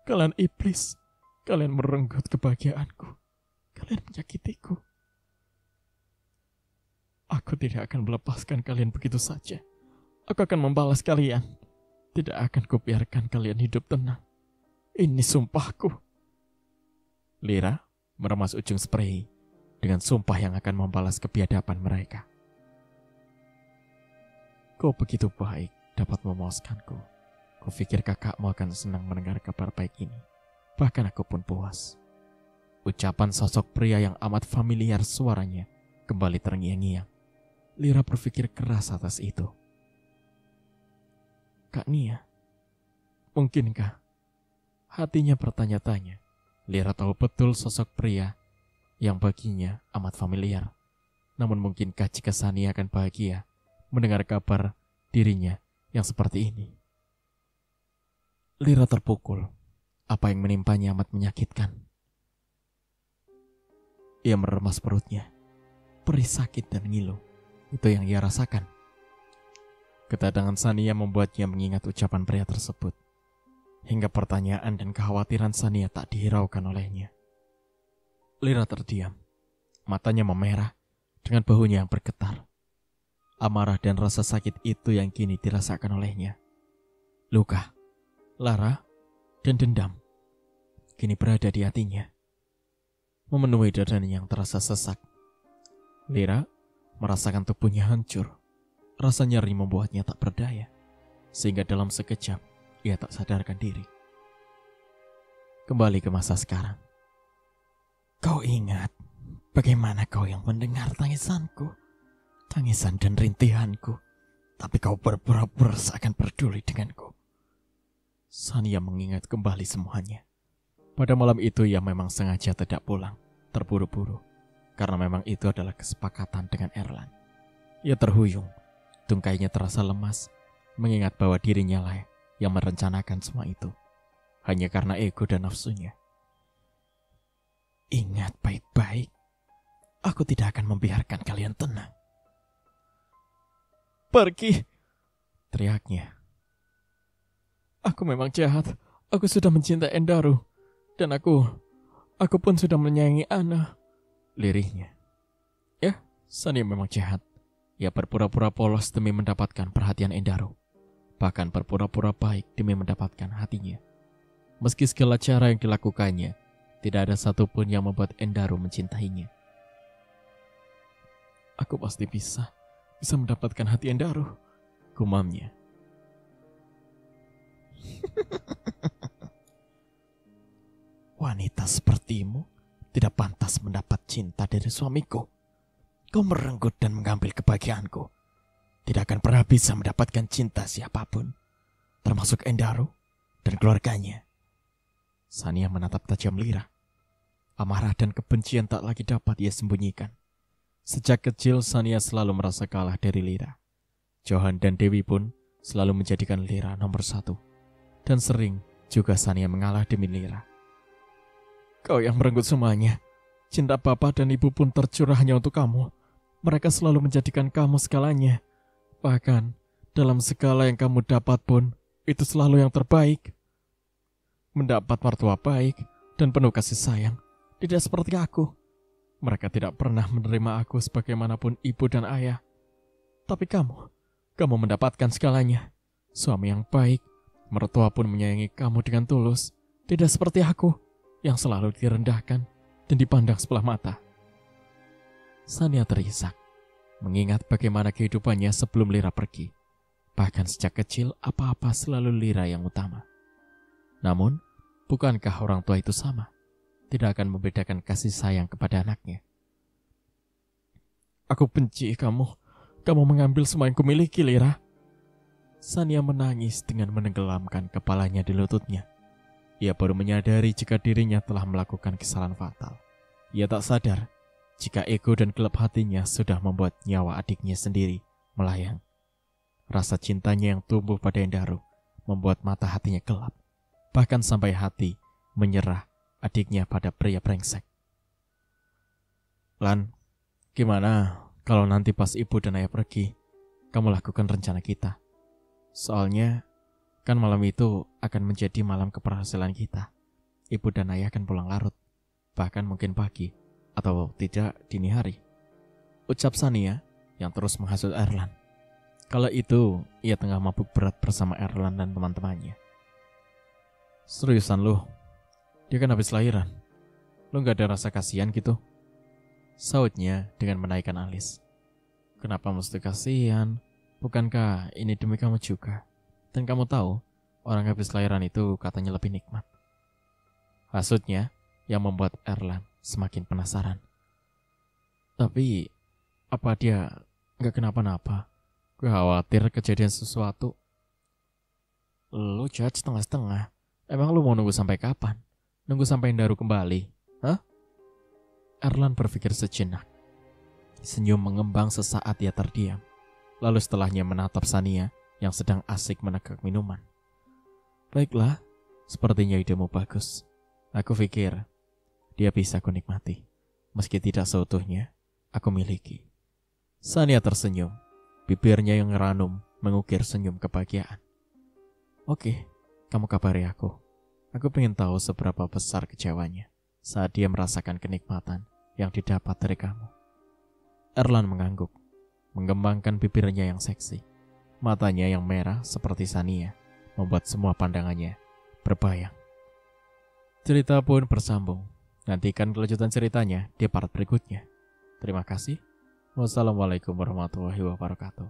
kalian iblis, kalian merenggut kebahagiaanku, kalian menyakitiku. Aku tidak akan melepaskan kalian begitu saja. Aku akan membalas kalian. Tidak akan kubiarkan kalian hidup tenang. Ini sumpahku." Lira meremas ujung spray dengan sumpah yang akan membalas kebiadaban mereka. "Kau begitu baik dapat memuaskanku. Kupikir kakakmu akan senang mendengar kabar baik ini. Bahkan aku pun puas." Ucapan sosok pria yang amat familiar suaranya kembali terngiang-ngiang. Lira berpikir keras atas itu. "Kak Nia, mungkinkah?" Hatinya bertanya-tanya. Lira tahu betul sosok pria yang baginya amat familiar. Namun mungkinkah jika Sania akan bahagia mendengar kabar dirinya yang seperti ini? Lira terpukul. Apa yang menimpanya amat menyakitkan. Ia meremas perutnya. Perih sakit dan ngilu. Itu yang ia rasakan. Kedatangan Sania membuatnya mengingat ucapan pria tersebut. Hingga pertanyaan dan kekhawatiran Sania tak dihiraukan olehnya. Lira terdiam. Matanya memerah dengan bahunya yang bergetar. Amarah dan rasa sakit itu yang kini dirasakan olehnya. Luka, lara, dan dendam. kini berada di hatinya, memenuhi dadanya yang terasa sesak. Lira merasakan tubuhnya hancur. Rasa nyeri membuatnya tak berdaya, sehingga dalam sekejap ia tak sadarkan diri. Kembali ke masa sekarang. Kau ingat bagaimana kau yang mendengar tangisanku, tangisan dan rintihanku, tapi kau berpura-pura seakan peduli denganku. Sania mengingat kembali semuanya. Pada malam itu ia memang sengaja tidak pulang, terburu-buru, karena memang itu adalah kesepakatan dengan Erlan. Ia terhuyung, tungkainya terasa lemas, mengingat bahwa dirinya lah yang merencanakan semua itu, hanya karena ego dan nafsunya. Ingat baik-baik, aku tidak akan membiarkan kalian tenang. Pergi, teriaknya. Aku memang jahat, aku sudah mencintai Endaru, dan aku pun sudah menyayangi Ana, lirihnya. Ya, Sania memang jahat. Ia berpura-pura polos demi mendapatkan perhatian Endaru, bahkan berpura-pura baik demi mendapatkan hatinya. Meski segala cara yang dilakukannya, tidak ada satupun yang membuat Endaru mencintainya. Aku pasti bisa mendapatkan hati Endaru, gumamnya. Wanita sepertimu tidak pantas mendapat cinta dari suamiku. Kau merenggut dan mengambil kebahagiaanku. Tidak akan pernah bisa mendapatkan cinta siapapun, termasuk Endaru dan keluarganya. Sania menatap tajam Lira. Amarah dan kebencian tak lagi dapat ia sembunyikan. Sejak kecil Sania selalu merasa kalah dari Lira. Johan dan Dewi pun selalu menjadikan Lira nomor 1. Dan sering juga Sania mengalah demi Lira. Kau yang merenggut semuanya. Cinta Papa dan Ibu pun tercurah hanya untuk kamu. Mereka selalu menjadikan kamu segalanya. Bahkan dalam segala yang kamu dapat pun, itu selalu yang terbaik. Mendapat mertua baik dan penuh kasih sayang. Tidak seperti aku. Mereka tidak pernah menerima aku sebagaimanapun ibu dan ayah. Tapi kamu mendapatkan segalanya. Suami yang baik, mertua pun menyayangi kamu dengan tulus. Tidak seperti aku, yang selalu direndahkan dan dipandang sebelah mata. Sania terisak, mengingat bagaimana kehidupannya sebelum Lira pergi. Bahkan sejak kecil, apa-apa selalu Lira yang utama. Namun, bukankah orang tua itu sama? Tidak akan membedakan kasih sayang kepada anaknya. Aku benci kamu. Kamu mengambil semua yang kumiliki, Lira. Sania menangis dengan menenggelamkan kepalanya di lututnya. Ia baru menyadari jika dirinya telah melakukan kesalahan fatal. Ia tak sadar jika ego dan gelap hatinya sudah membuat nyawa adiknya sendiri melayang. Rasa cintanya yang tumbuh pada Endaru membuat mata hatinya gelap. Bahkan sampai hati menyerah adiknya pada pria brengsek. Lan, gimana kalau nanti pas ibu dan ayah pergi, kamu lakukan rencana kita? Soalnya, kan malam itu akan menjadi malam keberhasilan kita. Ibu dan ayah akan pulang larut, bahkan mungkin pagi, atau tidak dini hari. Ucap Sania yang terus menghasut Erlan. Kala itu, ia tengah mabuk berat bersama Erlan dan teman-temannya. Seriusan lu? Dia kan habis lahiran. Lu gak ada rasa kasihan gitu? Sautnya dengan menaikkan alis. Kenapa mesti kasihan? Bukankah ini demi kamu juga? Dan kamu tahu, orang habis lahiran itu katanya lebih nikmat. Hasutnya yang membuat Erlan semakin penasaran. Tapi, apa dia gak kenapa-napa? Gue khawatir kejadian sesuatu. Lu judge setengah-setengah. Emang lu mau nunggu sampai kapan? Nunggu sampai Endaru kembali? Hah? Erlan berpikir sejenak. Senyum mengembang sesaat ia terdiam. Lalu setelahnya menatap Sania yang sedang asik menegak minuman. Baiklah, sepertinya idemu bagus. Aku pikir dia bisa aku nikmati. Meski tidak seutuhnya, aku miliki. Sania tersenyum. Bibirnya yang ranum mengukir senyum kebahagiaan. Oke, kamu kabari aku. Aku pengen tahu seberapa besar kecewanya saat dia merasakan kenikmatan yang didapat dari kamu. Erlan mengangguk, mengembangkan bibirnya yang seksi. Matanya yang merah seperti Sania membuat semua pandangannya berbayang. Cerita pun bersambung. Nantikan kelanjutan ceritanya di part berikutnya. Terima kasih. Wassalamualaikum warahmatullahi wabarakatuh.